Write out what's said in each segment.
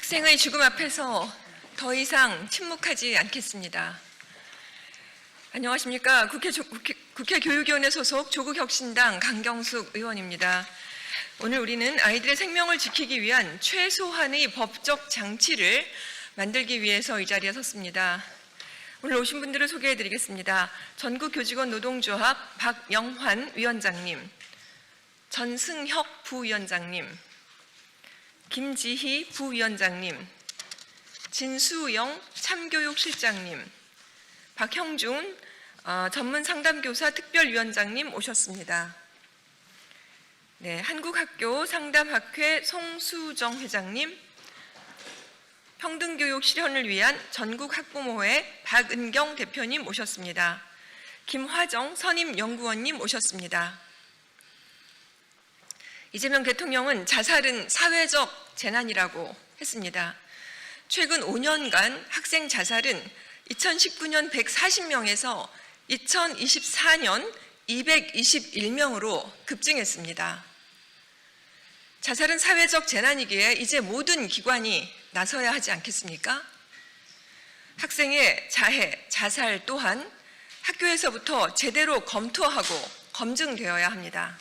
학생의 죽음 앞에서 더 이상 침묵하지 않겠습니다. 안녕하십니까. 국회 교육위원회 소속 조국혁신당 강경숙 의원입니다. 오늘 우리는 아이들의 생명을 지키기 위한 최소한의 법적 장치를 만들기 위해서 이 자리에 섰습니다. 오늘 오신 분들을 소개해드리겠습니다. 전국교직원 노동조합 박영환 위원장님, 전승혁 부위원장님, 김지희 부위원장님, 진수영 참교육실장님, 박형준 전문상담교사 특별위원장님 오셨습니다. 네, 한국학교상담학회 송수정 회장님, 평등교육 실현을 위한 전국학부모회 박은경 대표님 오셨습니다. 김화정 선임연구원님 오셨습니다. 이재명 대통령은 자살은 사회적 재난이라고 했습니다. 최근 5년간 학생 자살은 2019년 140명에서 2024년 221명으로 급증했습니다. 자살은 사회적 재난이기에 이제 모든 기관이 나서야 하지 않겠습니까? 학생의 자해, 자살 또한 학교에서부터 제대로 검토하고 검증되어야 합니다.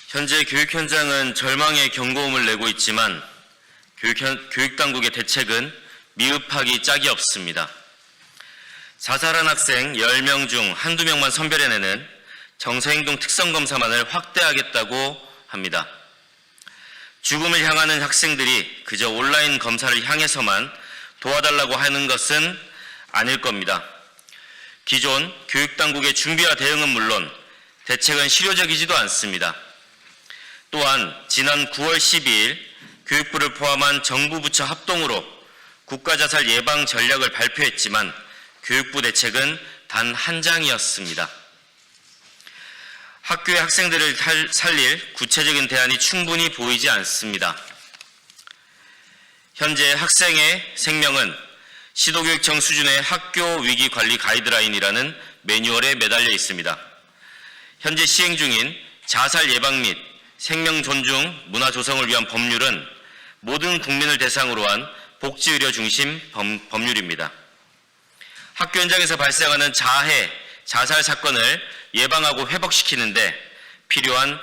현재 교육 현장은 절망의 경고음을 내고 있지만 교육당국의 대책은 미흡하기 짝이 없습니다. 자살한 학생 10명 중 한두 명만 선별해내는 정서행동 특성검사만을 확대하겠다고 합니다. 죽음을 향하는 학생들이 그저 온라인 검사를 향해서만 도와달라고 하는 것은 아닐 겁니다. 기존 교육당국의 준비와 대응은 물론 대책은 실효적이지도 않습니다. 또한 지난 9월 12일 교육부를 포함한 정부 부처 합동으로 국가자살 예방 전략을 발표했지만 교육부 대책은 단 한 장이었습니다. 학교의 학생들을 살릴 구체적인 대안이 충분히 보이지 않습니다. 현재 학생의 생명은 시도교육청 수준의 학교 위기 관리 가이드라인이라는 매뉴얼에 매달려 있습니다. 현재 시행 중인 자살 예방 및 생명 존중 문화 조성을 위한 법률은 모든 국민을 대상으로 한 복지의료 중심 법률입니다. 학교 현장에서 발생하는 자해, 자살 사건을 예방하고 회복시키는데 필요한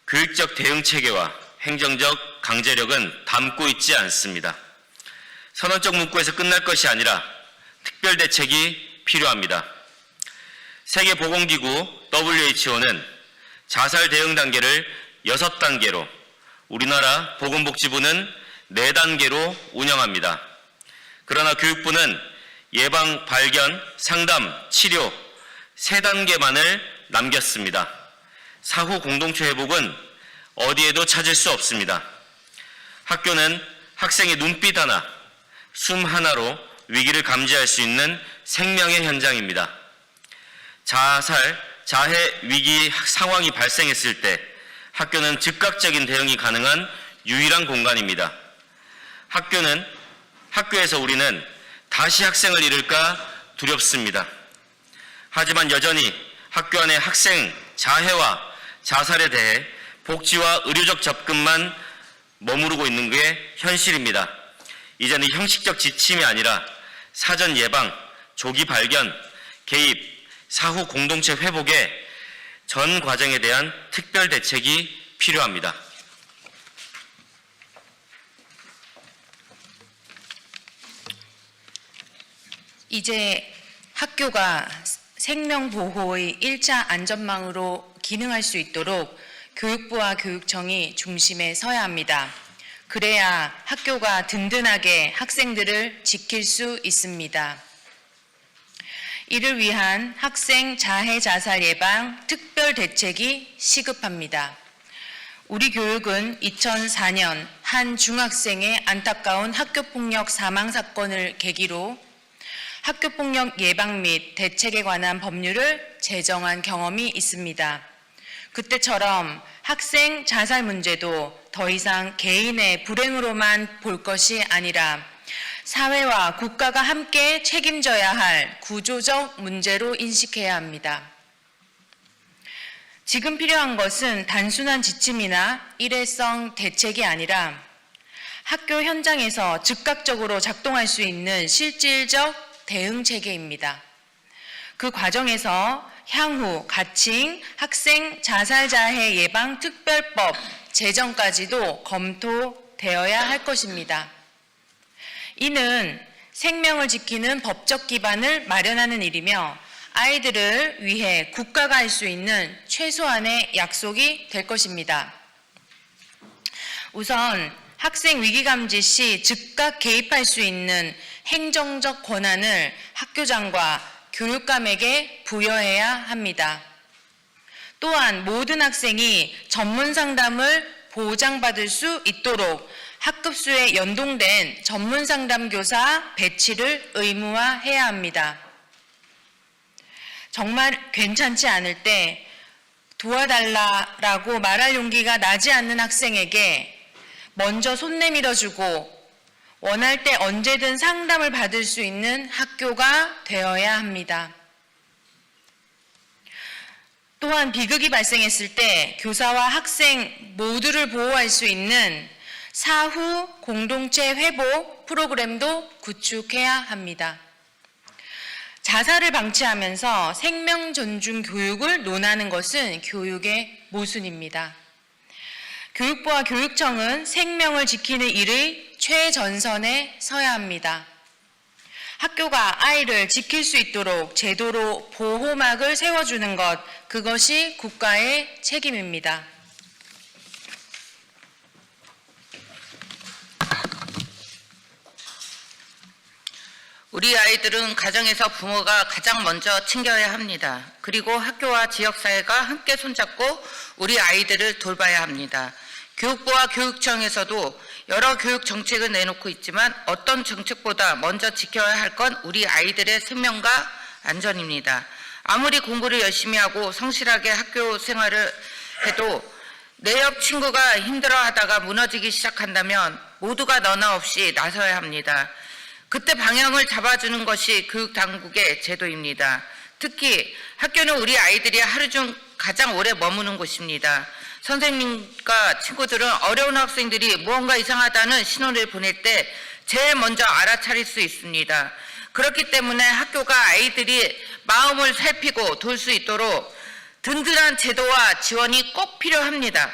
교육적 대응 체계와 행정적 강제력은 담고 있지 않습니다. 선언적 문구에서 끝날 것이 아니라 특별 대책이 필요합니다. 세계보건기구 WHO는 자살 대응 단계를 6단계로, 우리나라 보건복지부는 4단계로 운영합니다. 그러나 교육부는 예방, 발견, 상담, 치료 3단계만을 남겼습니다. 사후 공동체 회복은 어디에도 찾을 수 없습니다. 학교는 학생의 눈빛 하나, 숨 하나로 위기를 감지할 수 있는 생명의 현장입니다. 자살, 자해 위기 상황이 발생했을 때 학교는 즉각적인 대응이 가능한 유일한 공간입니다. 학교에서 우리는 다시 학생을 잃을까 두렵습니다. 하지만 여전히 학교 안의 학생 자해와 자살에 대해 복지와 의료적 접근만 머무르고 있는 게 현실입니다. 이제는 형식적 지침이 아니라 사전 예방, 조기 발견, 개입, 사후 공동체 회복에 전 과정에 대한 특별 대책이 필요합니다. 이제 학교가 생명보호의 1차 안전망으로 기능할 수 있도록 교육부와 교육청이 중심에 서야 합니다. 그래야 학교가 든든하게 학생들을 지킬 수 있습니다. 이를 위한 학생 자해 자살 예방 특별 대책이 시급합니다. 우리 교육은 2004년 한 중학생의 안타까운 학교폭력 사망 사건을 계기로 학교폭력 예방 및 대책에 관한 법률을 제정한 경험이 있습니다. 그때처럼 학생 자살 문제도 더 이상 개인의 불행으로만 볼 것이 아니라 사회와 국가가 함께 책임져야 할 구조적 문제로 인식해야 합니다. 지금 필요한 것은 단순한 지침이나 일회성 대책이 아니라 학교 현장에서 즉각적으로 작동할 수 있는 실질적 대응 체계입니다. 그 과정에서 향후 가칭 학생 자살 자해 예방 특별법 제정까지도 검토되어야 할 것입니다. 이는 생명을 지키는 법적 기반을 마련하는 일이며 아이들을 위해 국가가 할 수 있는 최소한의 약속이 될 것입니다. 우선 학생 위기감지 시 즉각 개입할 수 있는 행정적 권한을 학교장과 교육감에게 부여해야 합니다. 또한 모든 학생이 전문 상담을 보장받을 수 있도록 학급수에 연동된 전문 상담 교사 배치를 의무화해야 합니다. 정말 괜찮지 않을 때 도와달라라고 말할 용기가 나지 않는 학생에게 먼저 손 내밀어주고 원할 때 언제든 상담을 받을 수 있는 학교가 되어야 합니다. 또한 비극이 발생했을 때 교사와 학생 모두를 보호할 수 있는 사후 공동체 회복 프로그램도 구축해야 합니다. 자살을 방치하면서 생명 존중 교육을 논하는 것은 교육의 모순입니다. 교육부와 교육청은 생명을 지키는 일의 최전선에 서야 합니다. 학교가 아이를 지킬 수 있도록 제도로 보호막을 세워주는 것, 그것이 국가의 책임입니다. 우리 아이들은 가정에서 부모가 가장 먼저 챙겨야 합니다. 그리고 학교와 지역사회가 함께 손잡고 우리 아이들을 돌봐야 합니다. 교육부와 교육청에서도 여러 교육 정책을 내놓고 있지만 어떤 정책보다 먼저 지켜야 할 건 우리 아이들의 생명과 안전입니다. 아무리 공부를 열심히 하고 성실하게 학교 생활을 해도 내 옆 친구가 힘들어하다가 무너지기 시작한다면 모두가 너나 없이 나서야 합니다. 그때 방향을 잡아주는 것이 교육당국의 제도입니다. 특히 학교는 우리 아이들이 하루 중 가장 오래 머무는 곳입니다. 선생님과 친구들은 어려운 학생들이 무언가 이상하다는 신호를 보낼 때 제일 먼저 알아차릴 수 있습니다. 그렇기 때문에 학교가 아이들이 마음을 살피고 돌 수 있도록 든든한 제도와 지원이 꼭 필요합니다.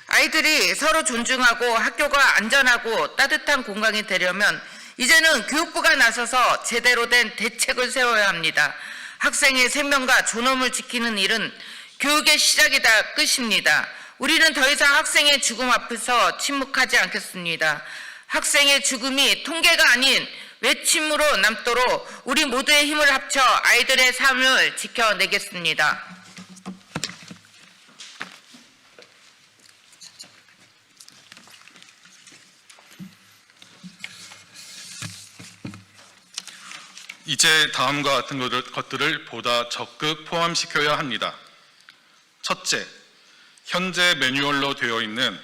아이들이 서로 존중하고 학교가 안전하고 따뜻한 공간이 되려면 이제는 교육부가 나서서 제대로 된 대책을 세워야 합니다. 학생의 생명과 존엄을 지키는 일은 교육의 시작이다 끝입니다. 우리는 더 이상 학생의 죽음 앞에서 침묵하지 않겠습니다. 학생의 죽음이 통계가 아닌 외침으로 남도록 우리 모두의 힘을 합쳐 아이들의 삶을 지켜내겠습니다. 이제 다음과 같은 것들을 보다 적극 포함시켜야 합니다. 첫째, 현재 매뉴얼로 되어 있는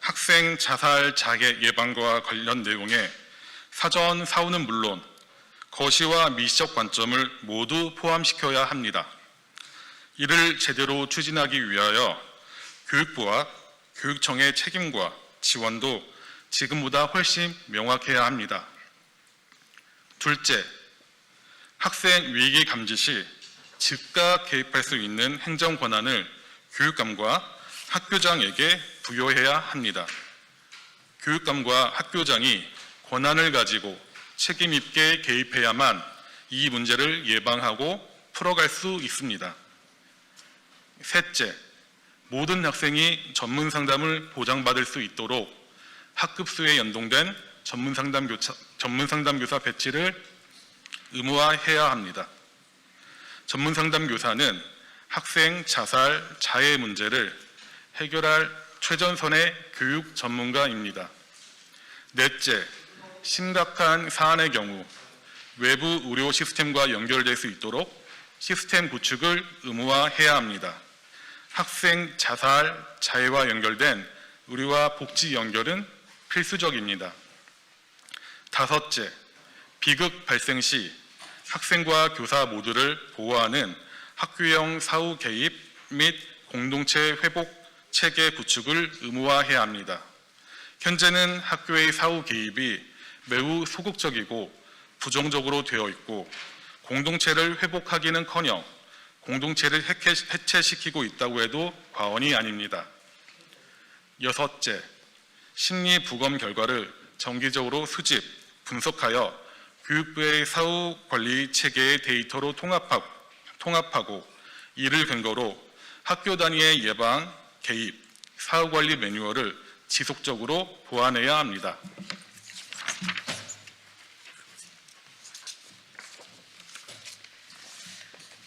학생 자살 자해 예방과 관련 내용에 사전 사후는 물론 거시와 미시적 관점을 모두 포함시켜야 합니다. 이를 제대로 추진하기 위하여 교육부와 교육청의 책임과 지원도 지금보다 훨씬 명확해야 합니다. 둘째, 학생 위기 감지 시 즉각 개입할 수 있는 행정 권한을 교육감과 학교장에게 부여해야 합니다. 교육감과 학교장이 권한을 가지고 책임 있게 개입해야만 이 문제를 예방하고 풀어갈 수 있습니다. 셋째, 모든 학생이 전문 상담을 보장받을 수 있도록 학급수에 연동된 전문 상담교사 배치를 의무화해야 합니다. 전문 상담교사는 학생 자살, 자해 문제를 해결할 최전선의 교육 전문가입니다. 넷째, 심각한 사안의 경우 외부 의료 시스템과 연결될 수 있도록 시스템 구축을 의무화해야 합니다. 학생 자살, 자해와 연결된 의료와 복지 연결은 필수적입니다. 다섯째, 비극 발생 시 학생과 교사 모두를 보호하는 학교형 사후 개입 및 공동체 회복 체계 구축을 의무화해야 합니다. 현재는 학교의 사후 개입이 매우 소극적이고 부정적으로 되어 있고 공동체를 회복하기는커녕 공동체를 해체시키고 있다고 해도 과언이 아닙니다. 여섯째, 심리 부검 결과를 정기적으로 수집, 분석하여 교육부의 사후 관리 체계의 데이터로 통합하고 이를 근거로 학교 단위의 예방, 개입, 사후 관리 매뉴얼을 지속적으로 보완해야 합니다.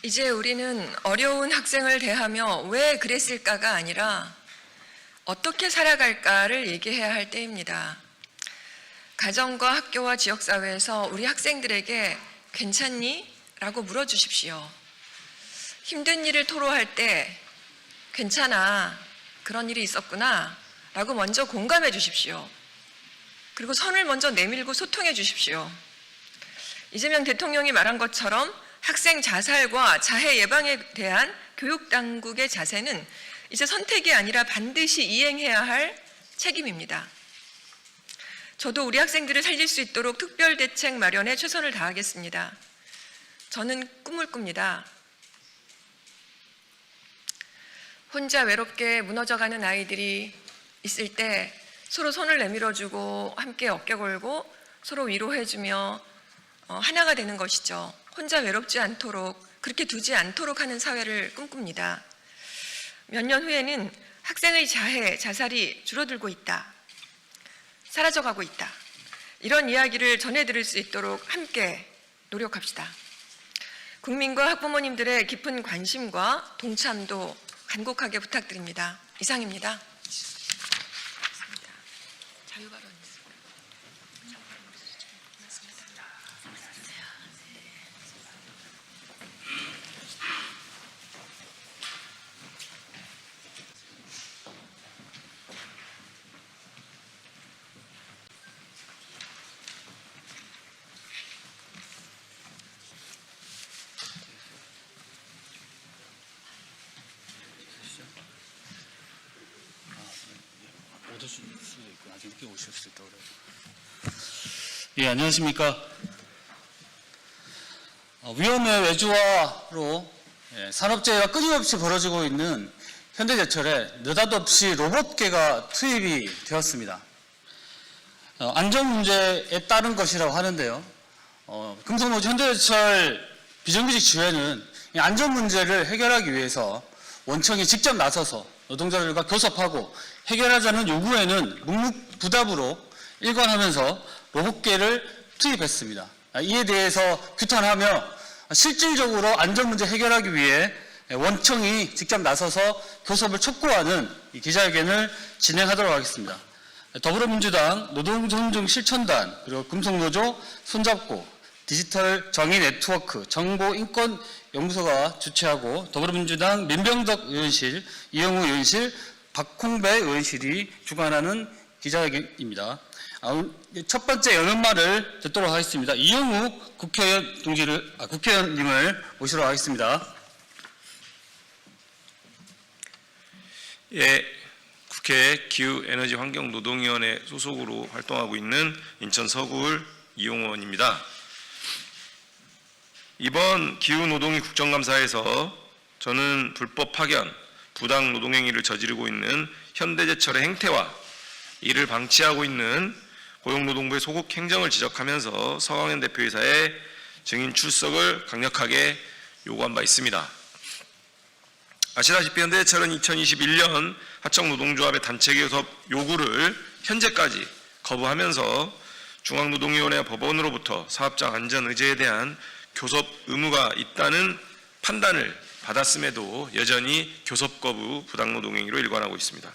이제 우리는 어려운 학생을 대하며 왜 그랬을까가 아니라 어떻게 살아갈까를 얘기해야 할 때입니다. 가정과 학교와 지역사회에서 우리 학생들에게 괜찮니? 라고 물어주십시오. 힘든 일을 토로할 때 괜찮아, 그런 일이 있었구나 라고 먼저 공감해 주십시오. 그리고 선을 먼저 내밀고 소통해 주십시오. 이재명 대통령이 말한 것처럼 학생 자살과 자해 예방에 대한 교육당국의 자세는 이제 선택이 아니라 반드시 이행해야 할 책임입니다. 저도 우리 학생들을 살릴 수 있도록 특별대책 마련에 최선을 다하겠습니다. 저는 꿈을 꿉니다. 혼자 외롭게 무너져가는 아이들이 있을 때 서로 손을 내밀어주고 함께 어깨 걸고 서로 위로해주며 하나가 되는 것이죠. 혼자 외롭지 않도록, 그렇게 두지 않도록 하는 사회를 꿈꿉니다. 몇 년 후에는 학생의 자해, 자살이 줄어들고 있다, 사라져가고 있다, 이런 이야기를 전해드릴 수 있도록 함께 노력합시다. 국민과 학부모님들의 깊은 관심과 동참도 간곡하게 부탁드립니다. 이상입니다. 자유발언. 예, 안녕하십니까. 위험의 외주화로 산업재해가 끊임없이 벌어지고 있는 현대제철에 느닷없이 로봇계가 투입이 되었습니다. 안전 문제에 따른 것이라고 하는데요. 금속노조 현대제철 비정규직 지회는 이 안전 문제를 해결하기 위해서 원청이 직접 나서서 노동자들과 교섭하고 해결하자는 요구에는 묵묵부답으로 일관하면서 로봇계를 투입했습니다. 이에 대해서 규탄하며 실질적으로 안전 문제 해결하기 위해 원청이 직접 나서서 교섭을 촉구하는 이 기자회견을 진행하도록 하겠습니다. 더불어민주당 노동존중 실천단 그리고 금속노조 손잡고 디지털 정의 네트워크 정보인권연구소가 주최하고 더불어민주당 민병덕 의원실, 이영우 의원실, 박홍배 의원실이 주관하는 기자회견입니다. 첫 번째 연언말을 듣도록 하겠습니다. 이영우 국회의원님을 모시도록 하겠습니다. 예, 국회 기후에너지환경노동위원회 소속으로 활동하고 있는 인천 서구을 이용호 의원입니다. 이번 기후노동위 국정감사에서 저는 불법 파견, 부당 노동행위를 저지르고 있는 현대제철의 행태와 이를 방치하고 있는 고용노동부의 소극 행정을 지적하면서 서강현 대표이사의 증인 출석을 강력하게 요구한 바 있습니다. 아시다시피 현대제철은 2021년 하청노동조합의 단체 교섭 요구를 현재까지 거부하면서 중앙노동위원회와 법원으로부터 사업장 안전 의제에 대한 교섭 의무가 있다는 판단을 받았음에도 여전히 교섭 거부 부당노동행위로 일관하고 있습니다.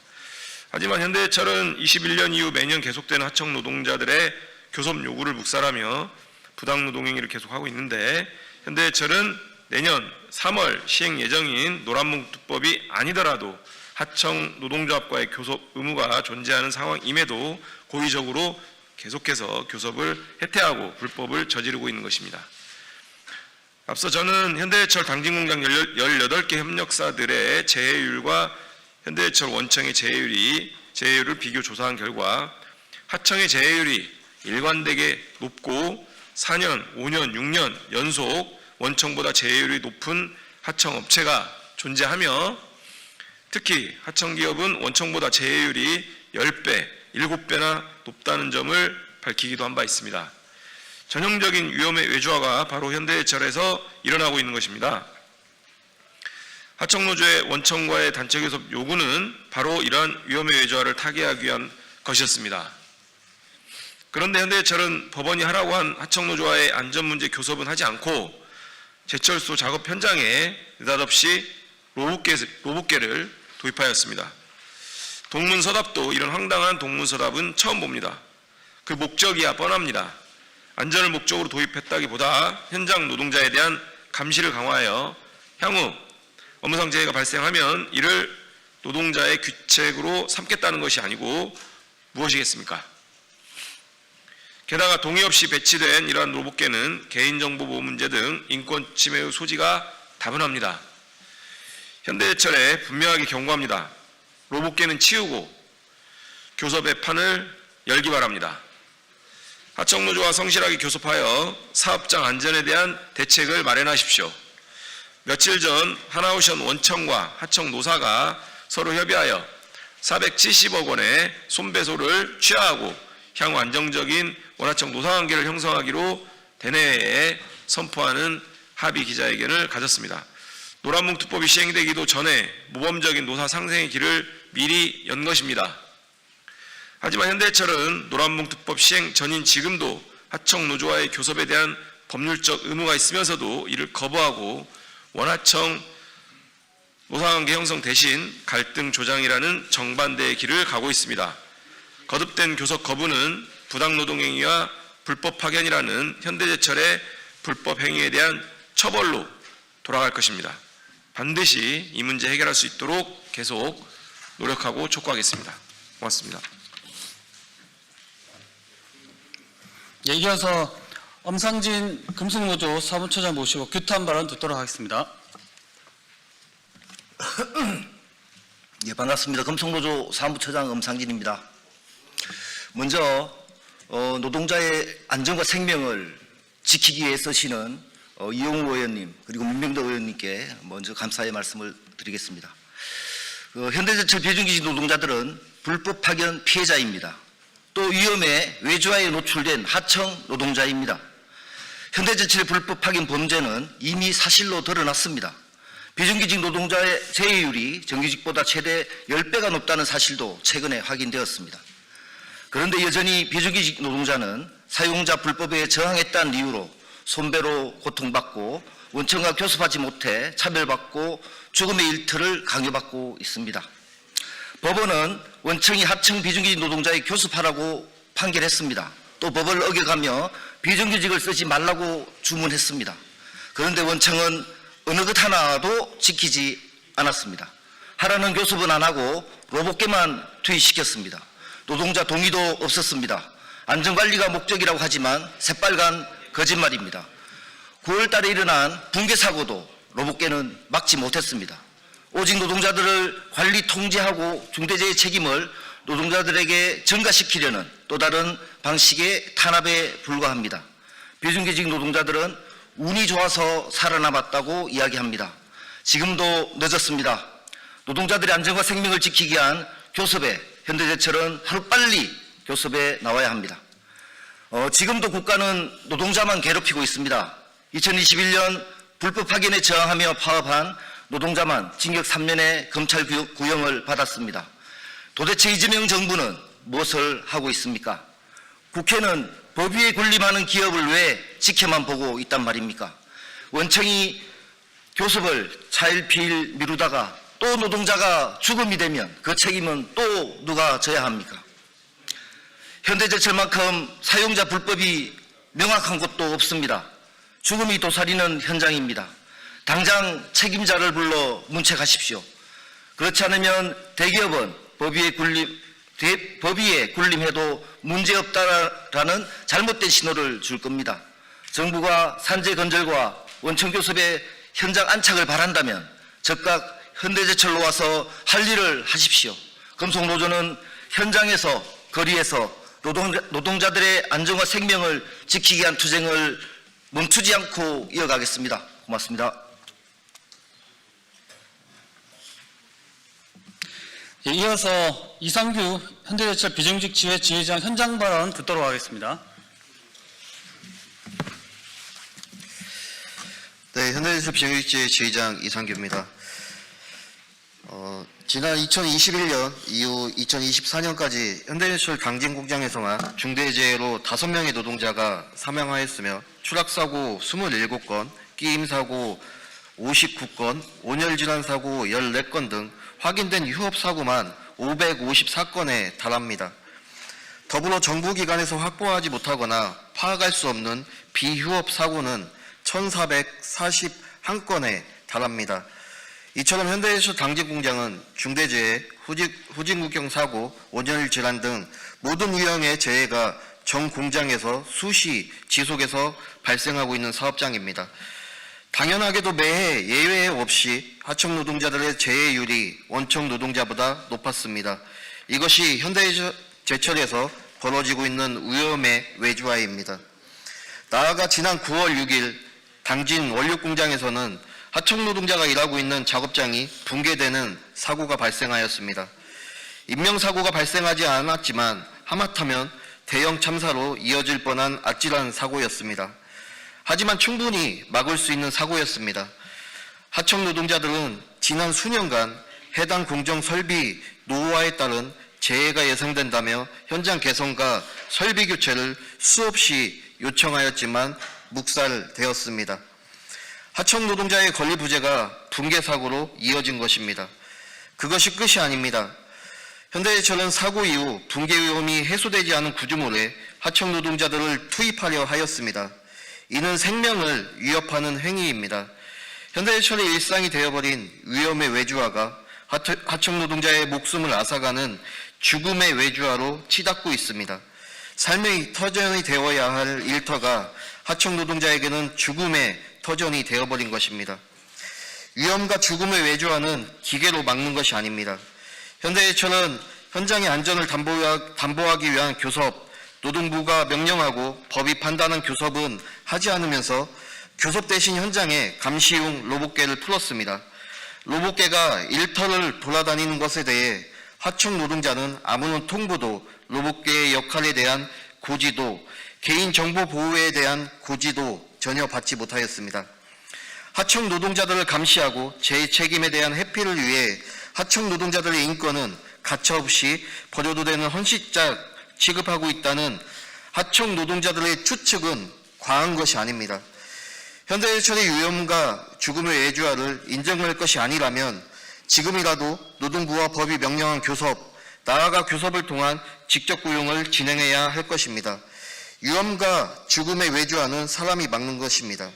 하지만 현대제철은 21년 이후 매년 계속되는 하청 노동자들의 교섭 요구를 묵살하며 부당노동행위를 계속하고 있는데 현대제철은 내년 3월 시행 예정인 노란봉투법이 아니더라도 하청 노동조합과의 교섭 의무가 존재하는 상황임에도 고의적으로 계속해서 교섭을 해태하고 불법을 저지르고 있는 것입니다. 앞서 저는 현대해철 당진공장 18개 협력사들의 재해율과 현대해철 원청의 재해율을 비교 조사한 결과 하청의 재해율이 일관되게 높고 4년, 5년, 6년 연속 원청보다 재해율이 높은 하청 업체가 존재하며 특히 하청 기업은 원청보다 재해율이 10배, 7배나 높다는 점을 밝히기도 한 바 있습니다. 전형적인 위험의 외주화가 바로 현대해철에서 일어나고 있는 것입니다. 하청노조의 원청과의 단체 교섭 요구는 바로 이러한 위험의 외주화를 타개하기 위한 것이었습니다. 그런데 현대해철은 법원이 하라고 한 하청노조와의 안전문제 교섭은 하지 않고 제철소 작업 현장에 느닷없이 로봇개를 도입하였습니다. 동문서답도 이런 황당한 동문서답은 처음 봅니다. 그 목적이야 뻔합니다. 안전을 목적으로 도입했다기보다 현장 노동자에 대한 감시를 강화하여 향후 업무상 재해가 발생하면 이를 노동자의 귀책으로 삼겠다는 것이 아니고 무엇이겠습니까? 게다가 동의 없이 배치된 이러한 로봇개는 개인정보 보호 문제 등 인권 침해의 소지가 다분합니다. 현대해철에 분명하게 경고합니다. 로봇개는 치우고 교섭의 판을 열기 바랍니다. 하청노조와 성실하게 교섭하여 사업장 안전에 대한 대책을 마련하십시오. 며칠 전 하나오션 원청과 하청 노사가 서로 협의하여 470억 원의 손배소를 취하하고 향후 안정적인 원하청 노사관계를 형성하기로 대내에 선포하는 합의 기자회견을 가졌습니다. 노란봉투법이 시행되기도 전에 모범적인 노사 상생의 길을 미리 연 것입니다. 하지만 현대해철은 노란봉투법 시행 전인 지금도 하청노조와의 교섭에 대한 법률적 의무가 있으면서도 이를 거부하고 원하청 노사관계 형성 대신 갈등 조장이라는 정반대의 길을 가고 있습니다. 거듭된 교섭 거부는 부당노동행위와 불법 파견이라는 현대제철의 불법 행위에 대한 처벌로 돌아갈 것입니다. 반드시 이 문제 해결할 수 있도록 계속 노력하고 촉구하겠습니다. 고맙습니다. 예, 이어서 엄상진 금속노조 사무처장 모시고 규탄 발언 듣도록 하겠습니다. 예, 반갑습니다. 금속노조 사무처장 엄상진입니다. 먼저 노동자의 안전과 생명을 지키기 위해 쓰시는 이용우 의원님 그리고 민병덕 의원님께 먼저 감사의 말씀을 드리겠습니다. 현대제철 비정규직 노동자들은 불법 파견 피해자입니다. 또 위험에 외주화에 노출된 하청 노동자입니다. 현대제철의 불법 파견 범죄는 이미 사실로 드러났습니다. 비정규직 노동자의 재해율이 정규직보다 최대 10배가 높다는 사실도 최근에 확인되었습니다. 그런데 여전히 비정규직 노동자는 사용자 불법에 저항했다는 이유로 손배로 고통받고 원청과 교섭하지 못해 차별받고 죽음의 일터를 강요받고 있습니다. 법원은 원청이 하청 비정규직 노동자의 교섭하라고 판결했습니다. 또 법을 어겨가며 비정규직을 쓰지 말라고 주문했습니다. 그런데 원청은 어느 것 하나도 지키지 않았습니다. 하라는 교섭은 안 하고 로봇개만 투입시켰습니다. 노동자 동의도 없었습니다. 안전관리가 목적이라고 하지만 새빨간 거짓말입니다. 9월 달에 일어난 붕괴 사고도 로봇개는 막지 못했습니다. 오직 노동자들을 관리 통제하고 중대재해 책임을 노동자들에게 전가시키려는 또 다른 방식의 탄압에 불과합니다. 비정규직 노동자들은 운이 좋아서 살아남았다고 이야기합니다. 지금도 늦었습니다. 노동자들의 안전과 생명을 지키기 위한 교섭에 현대제철은 하루빨리 교섭에 나와야 합니다. 지금도 국가는 노동자만 괴롭히고 있습니다. 2021년 불법 파견에 저항하며 파업한 노동자만 징역 3년의 검찰 구형을 받았습니다. 도대체 이재명 정부는 무엇을 하고 있습니까? 국회는 법 위에 군림하는 기업을 왜 지켜만 보고 있단 말입니까? 원청이 교섭을 차일피일 미루다가 또 노동자가 죽음이 되면 그 책임은 또 누가 져야 합니까? 현대제철만큼 사용자 불법이 명확한 곳도 없습니다. 죽음이 도사리는 현장입니다. 당장 책임자를 불러 문책하십시오. 그렇지 않으면 대기업은 법 위에 군림해도 문제없다라는 잘못된 신호를 줄 겁니다. 정부가 산재 건절과 원청교섭의 현장 안착을 바란다면 즉각 현대제철로 와서 할 일을 하십시오. 금속노조는 현장에서 거리에서 노동자들의 안전과 생명을 지키기 위한 투쟁을 멈추지 않고 이어가겠습니다. 고맙습니다. 예, 이어서 이상규 현대제철 비정규직 지회 지회장 현장 발언 듣도록 하겠습니다. 네, 현대제철 비정규직지회 지회장 이상규입니다. 지난 2021년 이후 2024년까지 현대제철 강진공장에서만 중대재해로 5명의 노동자가 사망하였으며 추락사고 27건, 끼임사고 59건, 온열질환사고 14건 등 확인된 휴업사고만 554건에 달합니다. 더불어 정부기관에서 확보하지 못하거나 파악할 수 없는 비휴업사고는 1441건에 달합니다. 이처럼 현대제철 당진공장은 중대재해, 후진국경 사고, 온열질환 등 모든 유형의 재해가 전 공장에서 수시 지속해서 발생하고 있는 사업장입니다. 당연하게도 매해 예외 없이 하청 노동자들의 재해율이 원청 노동자보다 높았습니다. 이것이 현대제철에서 벌어지고 있는 위험의 외주화입니다. 나아가 지난 9월 6일 당진 원육공장에서는 하청 노동자가 일하고 있는 작업장이 붕괴되는 사고가 발생하였습니다. 인명사고가 발생하지 않았지만 하마터면 대형 참사로 이어질 뻔한 아찔한 사고였습니다. 하지만 충분히 막을 수 있는 사고였습니다. 하청 노동자들은 지난 수년간 해당 공정 설비 노후화에 따른 재해가 예상된다며 현장 개선과 설비 교체를 수없이 요청하였지만 묵살되었습니다. 하청 노동자의 권리 부재가 붕괴 사고로 이어진 것입니다. 그것이 끝이 아닙니다. 현대제철은 사고 이후 붕괴 위험이 해소되지 않은 구조물에 하청 노동자들을 투입하려 하였습니다. 이는 생명을 위협하는 행위입니다. 현대제철의 일상이 되어버린 위험의 외주화가 하청 노동자의 목숨을 앗아가는 죽음의 외주화로 치닫고 있습니다. 삶의 터전이 되어야 할 일터가 하청 노동자에게는 죽음의 터전이 되어버린 것입니다. 위험과 죽음의 외주화는 기계로 막는 것이 아닙니다. 현대제철은 현장의 안전을 담보하기 위한 교섭, 노동부가 명령하고 법이 판단한 교섭은 하지 않으면서 교섭 대신 현장에 감시용 로봇개를 풀었습니다. 로봇개가 일터를 돌아다니는 것에 대해 하청 노동자는 아무런 통보도, 로봇개의 역할에 대한 고지도, 개인정보 보호에 대한 고지도 전혀 받지 못하였습니다. 하청 노동자들을 감시하고 제 책임에 대한 회피를 위해 하청 노동자들의 인권은 가차없이 버려도 되는 헌시짝 취급하고 있다는 하청 노동자들의 추측은 과한 것이 아닙니다. 현대제철의 위험과 죽음의 외주화를 인정할 것이 아니라면 지금이라도 노동부와 법이 명령한 교섭, 나아가 교섭을 통한 직접 고용을 진행해야 할 것입니다. 위험과 죽음의 외주화는 사람이 막는 것입니다.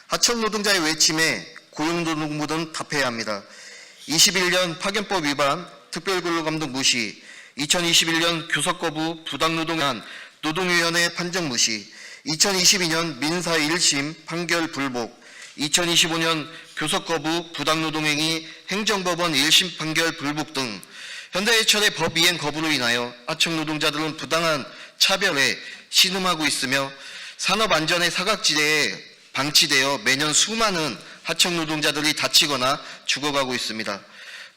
하청 노동자의 외침에 고용노동부는 답해야 합니다. 21년 파견법 위반, 특별근로감독 무시, 2021년 교섭 거부 부당노동한 노동위원회 판정 무시, 2022년 민사 1심 판결 불복, 2025년 교섭 거부 부당노동행위 행정법원 1심 판결 불복 등 현대제철의 법 이행 거부로 인하여 하청 노동자들은 부당한 차별에 신음하고 있으며 산업안전의 사각지대에 방치되어 매년 수많은 하청 노동자들이 다치거나 죽어가고 있습니다.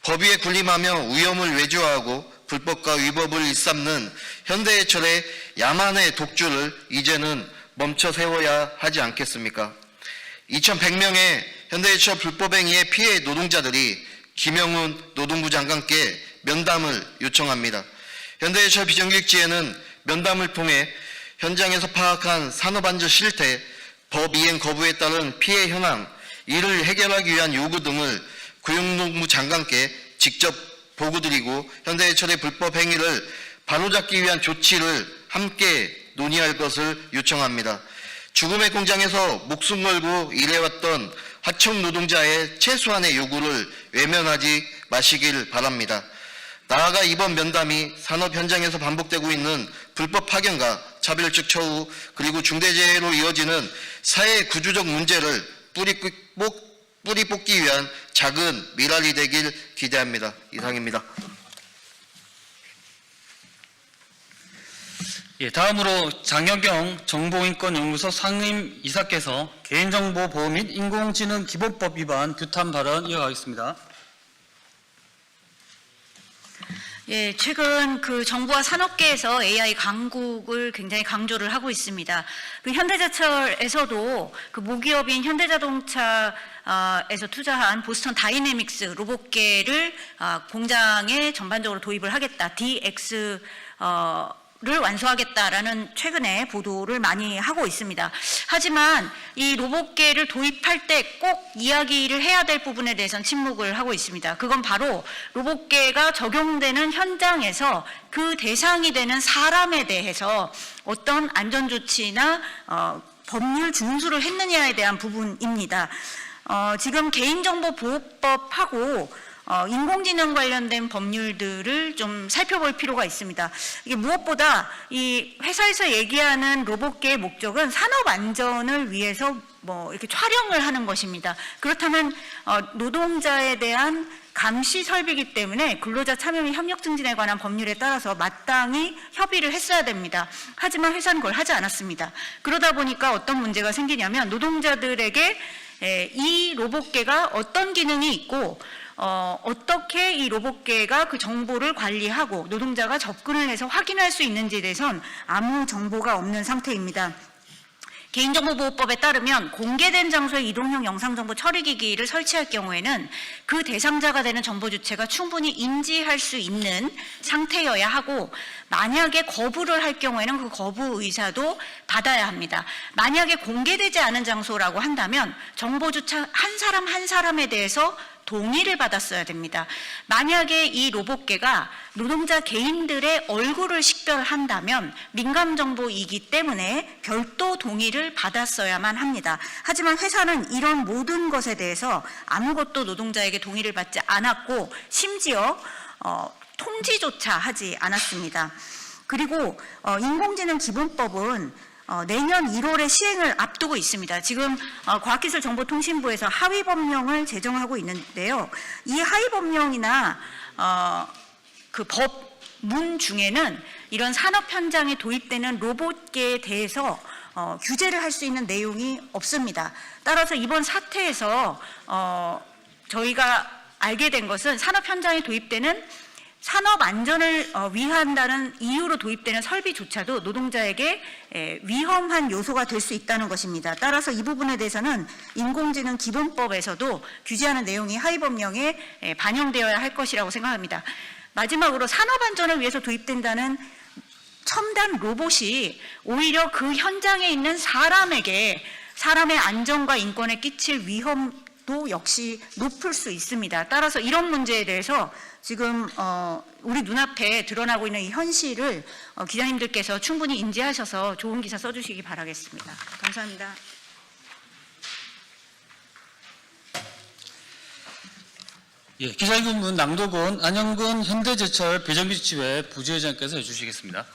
법 위에 군림하며 위험을 외주화하고 불법과 위법을 일삼는 현대제철의 야만의 독주를 이제는 멈춰 세워야 하지 않겠습니까? 2100명의 현대제철 불법행위의 피해 노동자들이 김영훈 노동부 장관께 면담을 요청합니다. 현대제철 비정규직지회는 면담을 통해 현장에서 파악한 산업안전 실태, 법 이행 거부에 따른 피해 현황, 이를 해결하기 위한 요구 등을 고용노동부 장관께 직접 보고드리고 현대제철의 불법 행위를 바로잡기 위한 조치를 함께 논의할 것을 요청합니다. 죽음의 공장에서 목숨 걸고 일해왔던 하청 노동자의 최소한의 요구를 외면하지 마시길 바랍니다. 나아가 이번 면담이 산업 현장에서 반복되고 있는 불법 파견과 차별적 처우 그리고 중대재해로 이어지는 사회 구조적 문제를 뿌리 뽑기 위한 작은 미랄이 되길 기대합니다. 이상입니다. 예, 다음으로 장혁영 정보인권연구소 상임 이사께서 개인정보 보호 및 인공지능 기본법 위반 규탄 발언 이어가겠습니다. 예, 최근 그 정부와 산업계에서 AI 강국을 굉장히 강조를 하고 있습니다. 그 현대제철에서도 그 모기업인 현대자동차에서 투자한 보스턴 다이내믹스 로봇계를 공장에 전반적으로 도입을 하겠다. DX 를 완수하겠다라는 최근에 보도를 많이 하고 있습니다. 하지만 이 로봇계를 도입할 때 꼭 이야기를 해야 될 부분에 대해서는 침묵을 하고 있습니다. 그건 바로 로봇계가 적용되는 현장에서 그 대상이 되는 sa람에 대해서 어떤 안전조치나 법률 준수를 했느냐에 대한 부분입니다. 지금 개인정보보호법하고 인공지능 관련된 법률들을 좀 살펴볼 필요가 있습니다. 이게 무엇보다 이 회사에서 얘기하는 로봇계의 목적은 산업 안전을 위해서 뭐 이렇게 촬영을 하는 것입니다. 그렇다면 노동자에 대한 감시 설비이기 때문에 근로자 참여 및 협력 증진에 관한 법률에 따라서 마땅히 협의를 했어야 됩니다. 하지만 회사는 그걸 하지 않았습니다. 그러다 보니까 어떤 문제가 생기냐면 노동자들에게 이 로봇계가 어떤 기능이 있고 어떻게 이 로봇계가 그 정보를 관리하고 노동자가 접근을 해서 확인할 수 있는지에 대해선 아무 정보가 없는 상태입니다. 개인정보보호법에 따르면 공개된 장소에 이동형 영상정보 처리기기를 설치할 경우에는 그 대상자가 되는 정보 주체가 충분히 인지할 수 있는 상태여야 하고, 만약에 거부를 할 경우에는 그 거부 의사도 받아야 합니다. 만약에 공개되지 않은 장소라고 한다면 정보 주체 한 사람 한 사람에 대해서 동의를 받았어야 됩니다. 만약에 이 로봇계가 노동자 개인들의 얼굴을 식별한다면 민감정보이기 때문에 별도 동의를 받았어야만 합니다. 하지만 회사는 이런 모든 것에 대해서 아무것도 노동자에게 동의를 받지 않았고 심지어 통지조차 하지 않았습니다. 그리고 인공지능 기본법은 내년 1월에 시행을 앞두고 있습니다. 지금 과학기술정보통신부에서 하위법령을 제정하고 있는데요. 이 하위법령이나 그 법문 중에는 이런 산업 현장에 도입되는 로봇계에 대해서 규제를 할 수 있는 내용이 없습니다. 따라서 이번 사태에서 저희가 알게 된 것은 산업 현장에 도입되는 산업 안전을 위한다는 이유로 도입되는 설비조차도 노동자에게 위험한 요소가 될 수 있다는 것입니다. 따라서 이 부분에 대해서는 인공지능 기본법에서도 규제하는 내용이 하위법령에 반영되어야 할 것이라고 생각합니다. 마지막으로 산업 안전을 위해서 도입된다는 첨단 로봇이 오히려 그 현장에 있는 사람에게 사람의 안전과 인권에 끼칠 위험도 역시 높을 수 있습니다. 따라서 이런 문제에 대해서 지금 우리 눈앞에 드러나고 있는 이 현실을 기자님들께서 충분히 인지하셔서 좋은 기사 써주시기 바라겠습니다. 감사합니다. 예, 기자회견문 낭독은 안영근 현대제철 비정규직지회 부지회장께서 해주시겠습니다.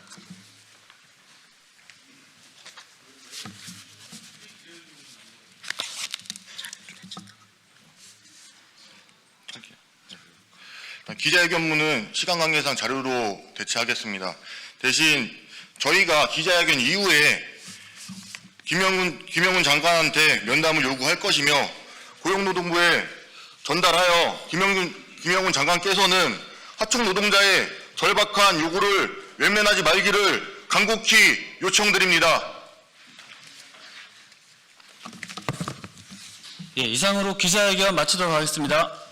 기자회견문은 시간 관계상 자료로 대체하겠습니다. 대신 저희가 기자회견 이후에 김영훈 장관한테 면담을 요구할 것이며 고용노동부에 전달하여 김영훈 장관께서는 하청 노동자의 절박한 요구를 외면하지 말기를 간곡히 요청드립니다. 예, 이상으로 기자회견 마치도록 하겠습니다.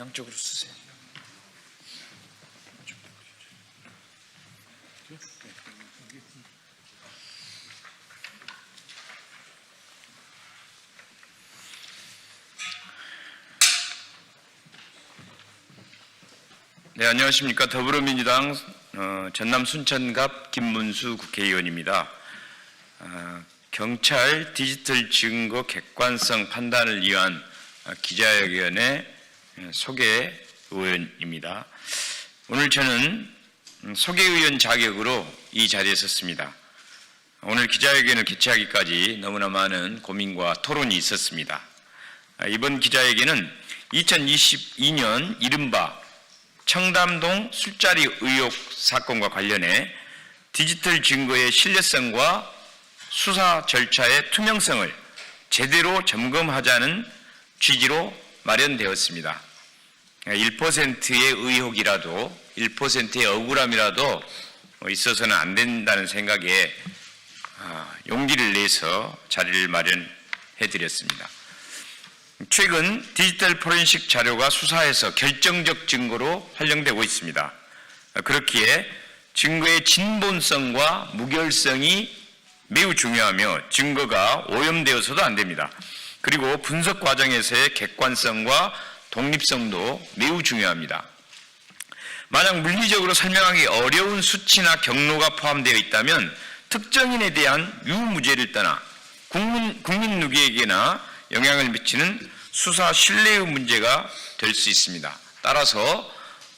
양쪽으로 쓰세요. 네, 안녕하십니까. 더불어민주당 전남 순천갑 김문수 국회의원입니다. 경찰 디지털 증거 객관성 판단을 위한 기자회견의 소개 의원입니다. 오늘 저는 소개의원 자격으로 이 자리에 섰습니다. 오늘 기자회견을 개최하기까지 너무나 많은 고민과 토론이 있었습니다. 이번 기자회견은 2022년 이른바 청담동 술자리 의혹 사건과 관련해 디지털 증거의 신뢰성과 수사 절차의 투명성을 제대로 점검하자는 취지로 마련되었습니다. 1%의 의혹이라도 1%의 억울함이라도 있어서는 안 된다는 생각에 용기를 내서 자리를 마련해드렸습니다. 최근 디지털 포렌식 자료가 수사에서 결정적 증거로 활용되고 있습니다. 그렇기에 증거의 진본성과 무결성이 매우 중요하며 증거가 오염되어서도 안 됩니다. 그리고 분석 과정에서의 객관성과 독립성도 매우 중요합니다. 만약 물리적으로 설명하기 어려운 수치나 경로가 포함되어 있다면 특정인에 대한 유무죄를 떠나 국민 누구에게나 영향을 미치는 수사 신뢰의 문제가 될 수 있습니다. 따라서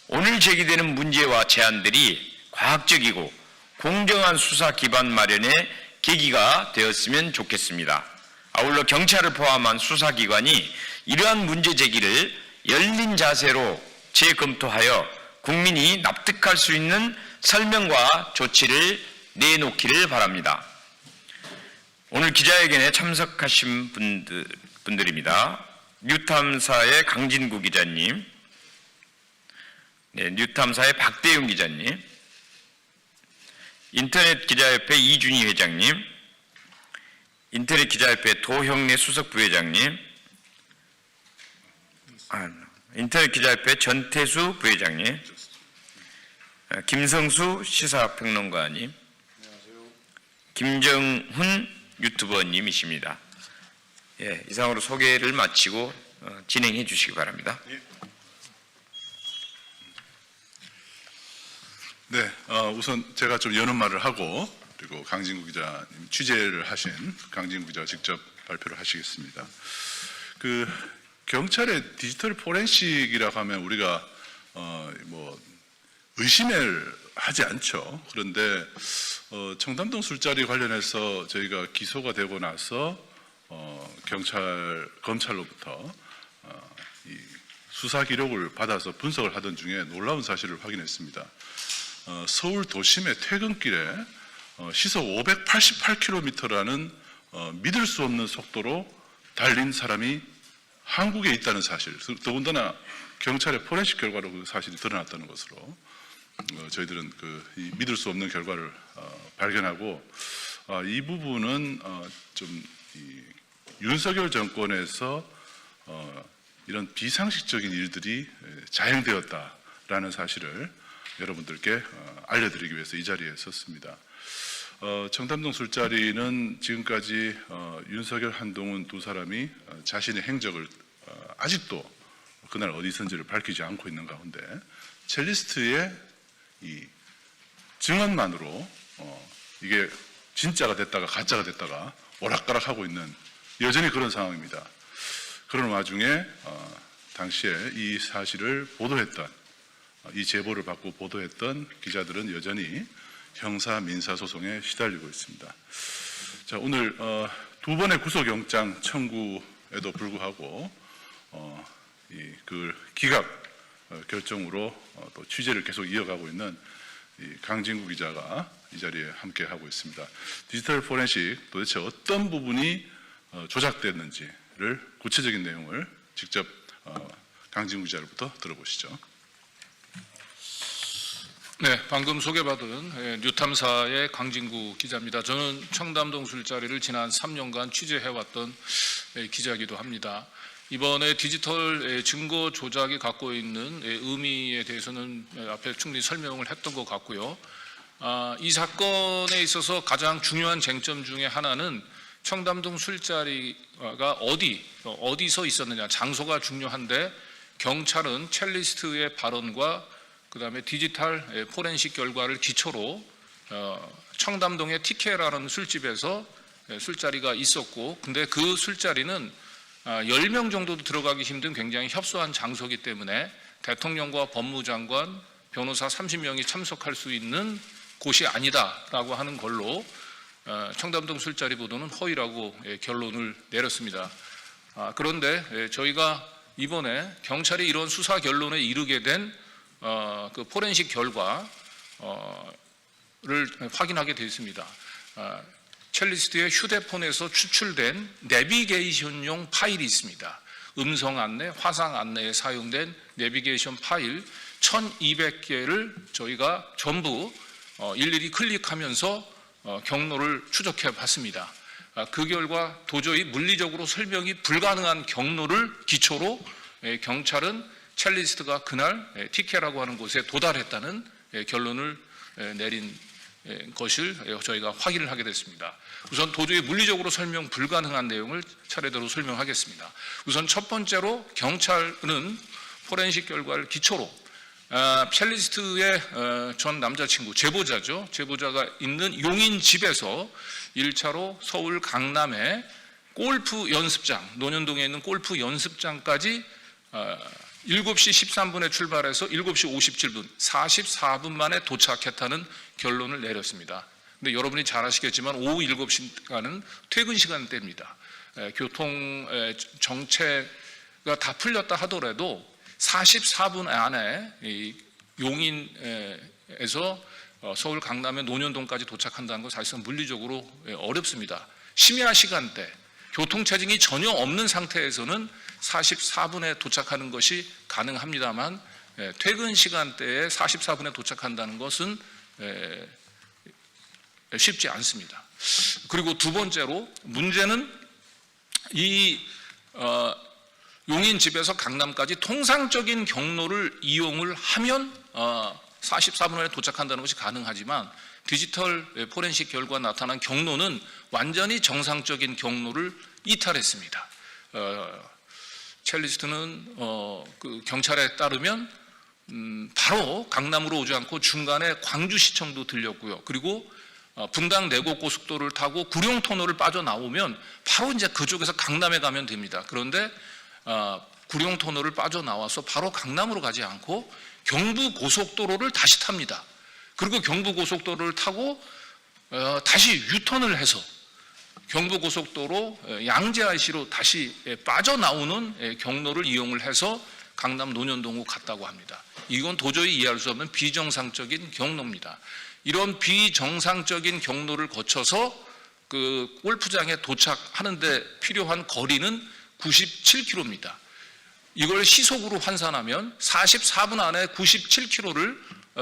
오늘 제기되는 문제와 제안들이 과학적이고 공정한 수사 기반 마련의 계기가 되었으면 좋겠습니다. 아울러 경찰을 포함한 수사기관이 이러한 문제 제기를 열린 자세로 재검토하여 국민이 납득할 수 있는 설명과 조치를 내놓기를 바랍니다. 오늘 기자회견에 참석하신 분들입니다. 뉴탐사의 강진구 기자님, 뉴탐사의 박대용 기자님, 인터넷 기자협회 이준희 회장님, 인터넷 기자협회 도형래 수석 부회장님, 인터넷 기자협회 전태수 부회장님, 김성수 시사평론가님, 김정훈 유튜버님이십니다. 예, 이상으로 소개를 마치고 진행해 주시기 바랍니다. 네, 우선 제가 좀 여는 말을 하고 그리고 강진구 기자님 취재를 하신 강진구 기자가 직접 발표를 하시겠습니다. 그 경찰의 디지털 포렌식이라고 하면 우리가 뭐 의심을 하지 않죠. 그런데 청담동 술자리 관련해서 저희가 기소가 되고 나서 검찰로부터 이 수사 기록을 받아서 분석을 하던 중에 놀라운 사실을 확인했습니다. 서울 도심의 퇴근길에 시속 588km라는 믿을 수 없는 속도로 달린 사람이 한국에 있다는 사실, 더군다나 경찰의 포렌식 결과로 그 사실이 드러났다는 것으로 저희들은 이 믿을 수 없는 결과를 발견하고 이 부분은 좀 윤석열 정권에서 이런 비상식적인 일들이 자행되었다라는 사실을 여러분들께 알려드리기 위해서 이 자리에 섰습니다. 청담동 술자리는 지금까지 윤석열, 한동훈 두 사람이 자신의 행적을 아직도 그날 어디 있었는지를 밝히지 않고 있는 가운데 첼리스트의 이 증언만으로 이게 진짜가 됐다가 가짜가 됐다가 오락가락하고 있는 여전히 그런 상황입니다. 그런 와중에 당시에 이 사실을 보도했던 이 제보를 받고 보도했던 기자들은 여전히 형사 민사 소송에 시달리고 있습니다. 자, 오늘 두 번의 구속영장 청구에도 불구하고 그 기각 결정으로 또 취재를 계속 이어가고 있는 강진구 기자가 이 자리에 함께 하고 있습니다. 디지털 포렌식 도대체 어떤 부분이 조작됐는지를 구체적인 내용을 직접 강진구 기자로부터 들어보시죠. 네, 방금 소개받은 뉴탐사의 강진구 기자입니다. 저는 청담동 술자리를 지난 3년간 취재해왔던 기자이기도 합니다. 이번에 디지털 증거 조작이 갖고 있는 의미에 대해서는 앞에 충분히 설명을 했던 것 같고요. 이 사건에 있어서 가장 중요한 쟁점 중에 하나는 청담동 술자리가 어디서 있었느냐, 장소가 중요한데 경찰은 첼리스트의 발언과 그다음에 디지털 포렌식 결과를 기초로 청담동의 TK라는 술집에서 술자리가 있었고, 근데 그 술자리는 10명 정도도 들어가기 힘든 굉장히 협소한 장소이기 때문에 대통령과 법무장관, 변호사 30명이 참석할 수 있는 곳이 아니다라고 하는 걸로 청담동 술자리 보도는 허위라고 결론을 내렸습니다. 그런데 저희가 이번에 경찰이 이런 수사 결론에 이르게 된 그 포렌식 결과를 확인하게 되었습니다. 첼리스트의 휴대폰에서 추출된 내비게이션용 파일이 있습니다. 음성 안내, 화상 안내에 사용된 내비게이션 파일 1200개를 저희가 전부 일일이 클릭하면서 경로를 추적해 봤습니다. 그 결과 도저히 물리적으로 설명이 불가능한 경로를 기초로 경찰은 첼리스트가 그날 TK라고 하는 곳에 도달했다는 결론을 내린 것을 저희가 확인을 하게 됐습니다. 우선 도저히 물리적으로 설명 불가능한 내용을 차례대로 설명하겠습니다. 우선 첫 번째로 경찰은 포렌식 결과를 기초로 첼리스트의 전 남자친구, 제보자죠. 제보자가 있는 용인 집에서 1차로 서울 강남의 골프 연습장, 논현동에 있는 골프 연습장까지 7시 13분에 출발해서 7시 57분, 44분 만에 도착했다는 결론을 내렸습니다. 근데 여러분이 잘 아시겠지만 오후 7시간은 퇴근 시간대입니다. 교통 정체가 다 풀렸다 하더라도 44분 안에 용인에서 서울 강남의 논현동까지 도착한다는 건 사실상 물리적으로 어렵습니다. 심야 시간대, 교통체증이 전혀 없는 상태에서는 44분에 도착하는 것이 가능합니다만 퇴근 시간대에 44분에 도착한다는 것은 쉽지 않습니다. 그리고 두 번째로 문제는 이 용인 집에서 강남까지 통상적인 경로를 이용을 하면 44분에 도착한다는 것이 가능하지만 디지털 포렌식 결과 나타난 경로는 완전히 정상적인 경로를 이탈했습니다. 첼리스트는 그 경찰에 따르면 바로 강남으로 오지 않고 중간에 광주시청도 들렸고요. 그리고 분당 내곡 고속도로를 타고 구룡터널을 빠져나오면 바로 이제 그쪽에서 강남에 가면 됩니다. 그런데 구룡터널을 빠져나와서 바로 강남으로 가지 않고 경부 고속도로를 다시 탑니다. 그리고 경부 고속도로를 타고 다시 유턴을 해서 경부 고속도로 양재 IC로 다시 빠져나오는 경로를 이용을 해서 강남 논현동으로 갔다고 합니다. 이건 도저히 이해할 수 없는 비정상적인 경로입니다. 이런 비정상적인 경로를 거쳐서 그 골프장에 도착하는데 필요한 거리는 97km입니다. 이걸 시속으로 환산하면 44분 안에 97km를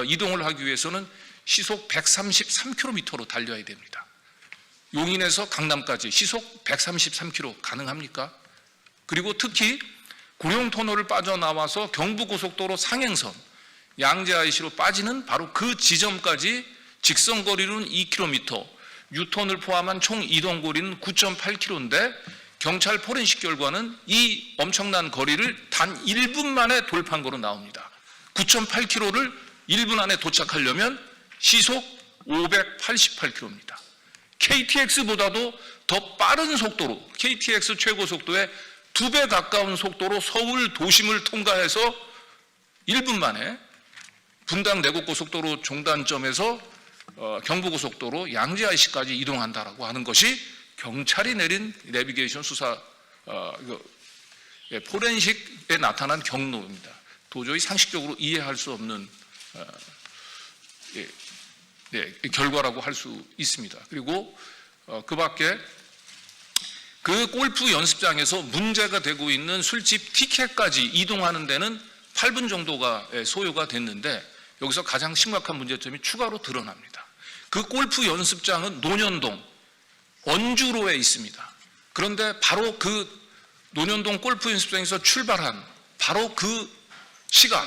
이동을 하기 위해서는 시속 133km로 달려야 됩니다. 용인에서 강남까지 시속 133km 가능합니까? 그리고 특히 구룡터널을 빠져나와서 경부고속도로 상행선 양재 IC로 빠지는 바로 그 지점까지 직선 거리는 2km, 유턴을 포함한 총 이동 거리는 9.8km인데 경찰 포렌식 결과는 이 엄청난 거리를 단 1분 만에 돌파한 거로 나옵니다. 9.8km를 1분 안에 도착하려면 시속 588km입니다. KTX보다도 더 빠른 속도로, KTX 최고 속도의 2배 가까운 속도로 서울 도심을 통과해서 1분 만에 분당 내곡고속도로 종단점에서 경부고속도로 양재 IC까지 이동한다라고 하는 것이 경찰이 내린 내비게이션 수사 포렌식에 나타난 경로입니다. 도저히 상식적으로 이해할 수 없는 결과라고 할 수 있습니다. 그리고 그 밖에 그 골프 연습장에서 문제가 되고 있는 술집 TK까지 이동하는 데는 8분 정도가 소요가 됐는데 여기서 가장 심각한 문제점이 추가로 드러납니다. 그 골프 연습장은 논현동 원주로에 있습니다. 그런데 바로 그 논현동 골프 연습장에서 출발한 바로 그 시각,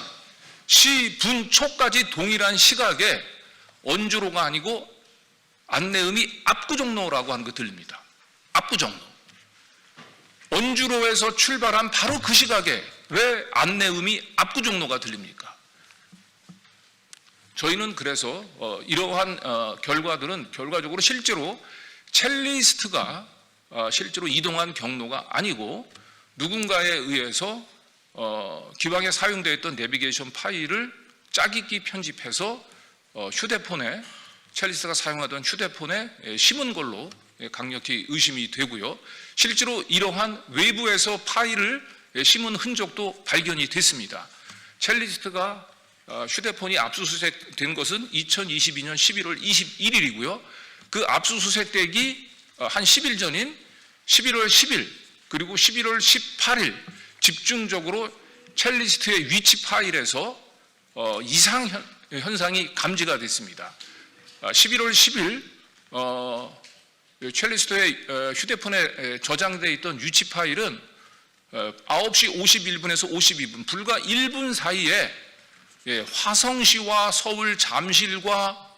시분초까지 동일한 시각에 언주로가 아니고 안내음이 압구정로라고 하는 거 들립니다. 압구정로. 언주로에서 출발한 바로 그 시각에 왜 안내음이 압구정로가 들립니까? 저희는 그래서 이러한 결과들은 결과적으로 실제로 첼리스트가 실제로 이동한 경로가 아니고 누군가에 의해서 기왕에 사용되어 있던 내비게이션 파일을 짜깁기 편집해서 휴대폰에 첼리스트가 사용하던 휴대폰에 심은 걸로 강력히 의심이 되고요. 실제로 이러한 외부에서 파일을 심은 흔적도 발견이 됐습니다. 첼리스트가 휴대폰이 압수수색된 것은 2022년 11월 21일이고요. 그 압수수색되기 한 10일 전인 11월 10일 그리고 11월 18일 집중적으로 첼리스트의 위치 파일에서 이상 현상이 감지가 됐습니다. 11월 10일 첼리스트의 휴대폰에 저장되어 있던 위치 파일은 9시 51분에서 52분 불과 1분 사이에 화성시와 서울 잠실과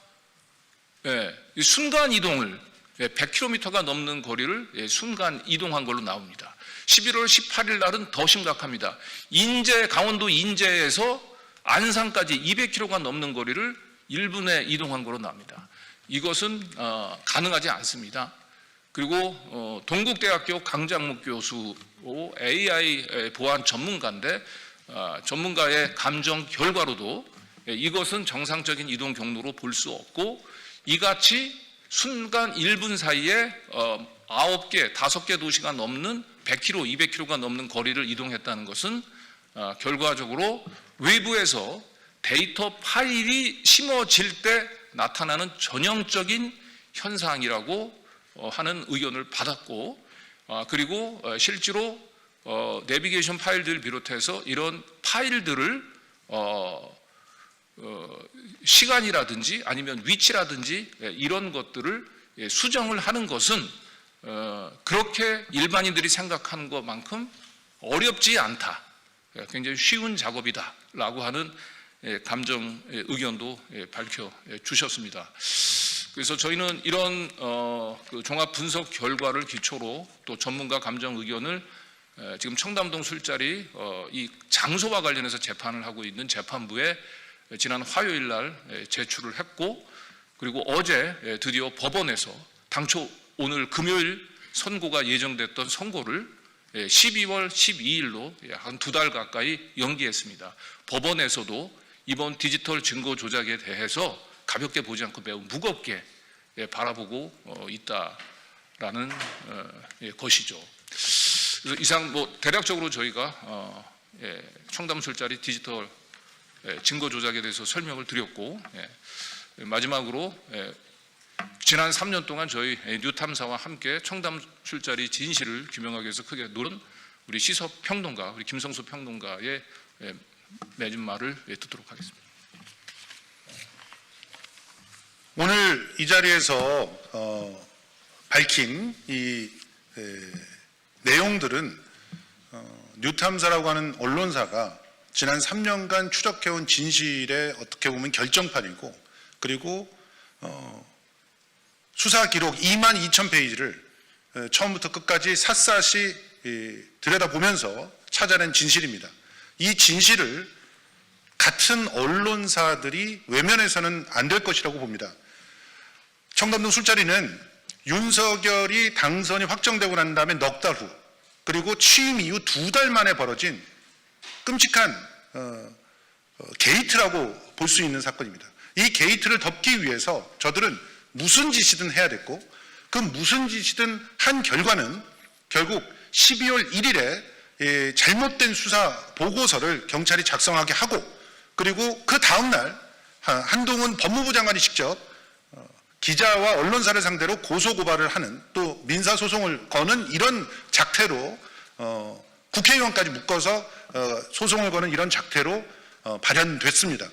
순간 이동을 100km가 넘는 거리를 순간 이동한 걸로 나옵니다. 11월 18일 날은 더 심각합니다. 강원도 인제에서 안산까지 200km가 넘는 거리를 1분에 이동한 걸로 나옵니다. 이것은 가능하지 않습니다. 그리고 동국대학교 강장묵 교수 AI 보안 전문가인데 전문가의 감정 결과로도 이것은 정상적인 이동 경로로 볼 수 없고 이같이 순간 1분 사이에 9개, 5개 도시가 넘는 100km, 200km가 넘는 거리를 이동했다는 것은 결과적으로 외부에서 데이터 파일이 심어질 때 나타나는 전형적인 현상이라고 하는 의견을 받았고 그리고 실제로 내비게이션 파일들을 비롯해서 이런 파일들을 시간이라든지 아니면 위치라든지 이런 것들을 수정을 하는 것은 그렇게 일반인들이 생각하는 것만큼 어렵지 않다. 굉장히 쉬운 작업이다라고 하는 감정 의견도 밝혀주셨습니다. 그래서 저희는 이런 그 종합 분석 결과를 기초로 또 전문가 감정 의견을 지금 청담동 술자리 이 장소와 관련해서 재판을 하고 있는 재판부에 지난 화요일 날 제출을 했고 그리고 어제 드디어 법원에서 당초 오늘 금요일 선고가 예정됐던 선고를 12월 12일로 한 2달 가까이 연기했습니다. 법원에서도 이번 디지털 증거 조작에 대해서 가볍게 보지 않고 매우 무겁게 바라보고 있다라는 것이죠. 그래서 이상 대략적으로 저희가 청담 술자리 디지털 증거 조작에 대해서 설명을 드렸고 마지막으로 지난 3년 동안 저희 뉴탐사와 함께 청담 술자리 진실을 규명하기 위해서 크게 노력한 우리 시섭 평론가, 우리 김성수 평론가의 맺은 말을 듣도록 하겠습니다. 오늘 이 자리에서 밝힌 이 내용들은 뉴탐사라고 하는 언론사가 지난 3년간 추적해온 진실의 어떻게 보면 결정판이고 그리고 수사 기록 22,000페이지를 처음부터 끝까지 샅샅이 들여다보면서 찾아낸 진실입니다. 이 진실을 같은 언론사들이 외면해서는 안 될 것이라고 봅니다. 청담동 술자리는 윤석열이 당선이 확정되고 난 다음에 넉 달 후 그리고 취임 이후 2달 만에 벌어진 끔찍한 게이트라고 볼 수 있는 사건입니다. 이 게이트를 덮기 위해서 저들은 무슨 짓이든 해야 됐고 그 무슨 짓이든 한 결과는 결국 12월 1일에 잘못된 수사 보고서를 경찰이 작성하게 하고 그리고 그 다음날 한동훈 법무부 장관이 직접 기자와 언론사를 상대로 고소고발을 하는 또 민사소송을 거는 이런 작태로 국회의원까지 묶어서 소송을 거는 이런 작태로 발현됐습니다.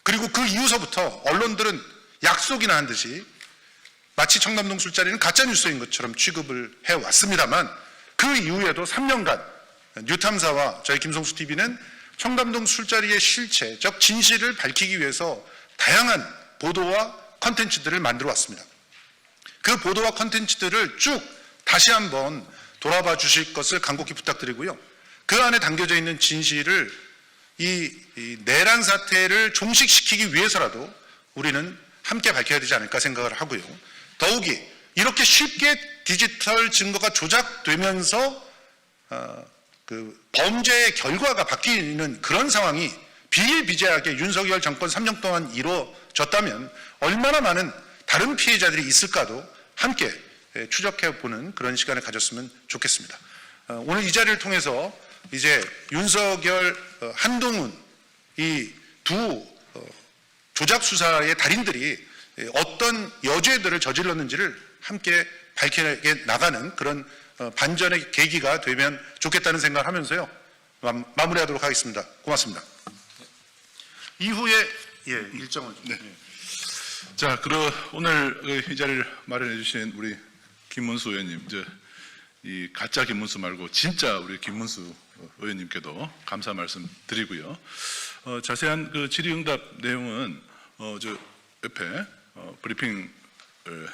그리고 그 이후서부터 언론들은 약속이나 한 듯이 마치 청담동 술자리는 가짜뉴스인 것처럼 취급을 해왔습니다만 그 이후에도 3년간 뉴탐사와 저희 김성수 TV는 청담동 술자리의 실체적 진실을 밝히기 위해서 다양한 보도와 컨텐츠들을 만들어 왔습니다. 그 보도와 컨텐츠들을 쭉 다시 한번 돌아봐 주실 것을 간곡히 부탁드리고요. 그 안에 담겨져 있는 진실을 이 내란 사태를 종식시키기 위해서라도 우리는 함께 밝혀야 되지 않을까 생각을 하고요. 더욱이 이렇게 쉽게 디지털 증거가 조작되면서 그 범죄의 결과가 바뀌는 그런 상황이 비일비재하게 윤석열 정권 3년 동안 이루어졌다면 얼마나 많은 다른 피해자들이 있을까도 함께 추적해보는 그런 시간을 가졌으면 좋겠습니다. 오늘 이 자리를 통해서 이제 윤석열, 한동훈 이 두 조작 수사의 달인들이 어떤 여죄들을 저질렀는지를 함께 밝혀 나가는 그런 반전의 계기가 되면 좋겠다는 생각을 하면서요. 마무리하도록 하겠습니다. 고맙습니다. 이후에 일정을 자, 그럼 오늘 이 자리를 마련해 주신 우리 김문수 의원님, 이 가짜 김문수 말고 진짜 우리 김문수 의원님께도 감사 말씀 드리고요. 자세한 그 질의응답 내용은 저 옆에 브리핑 그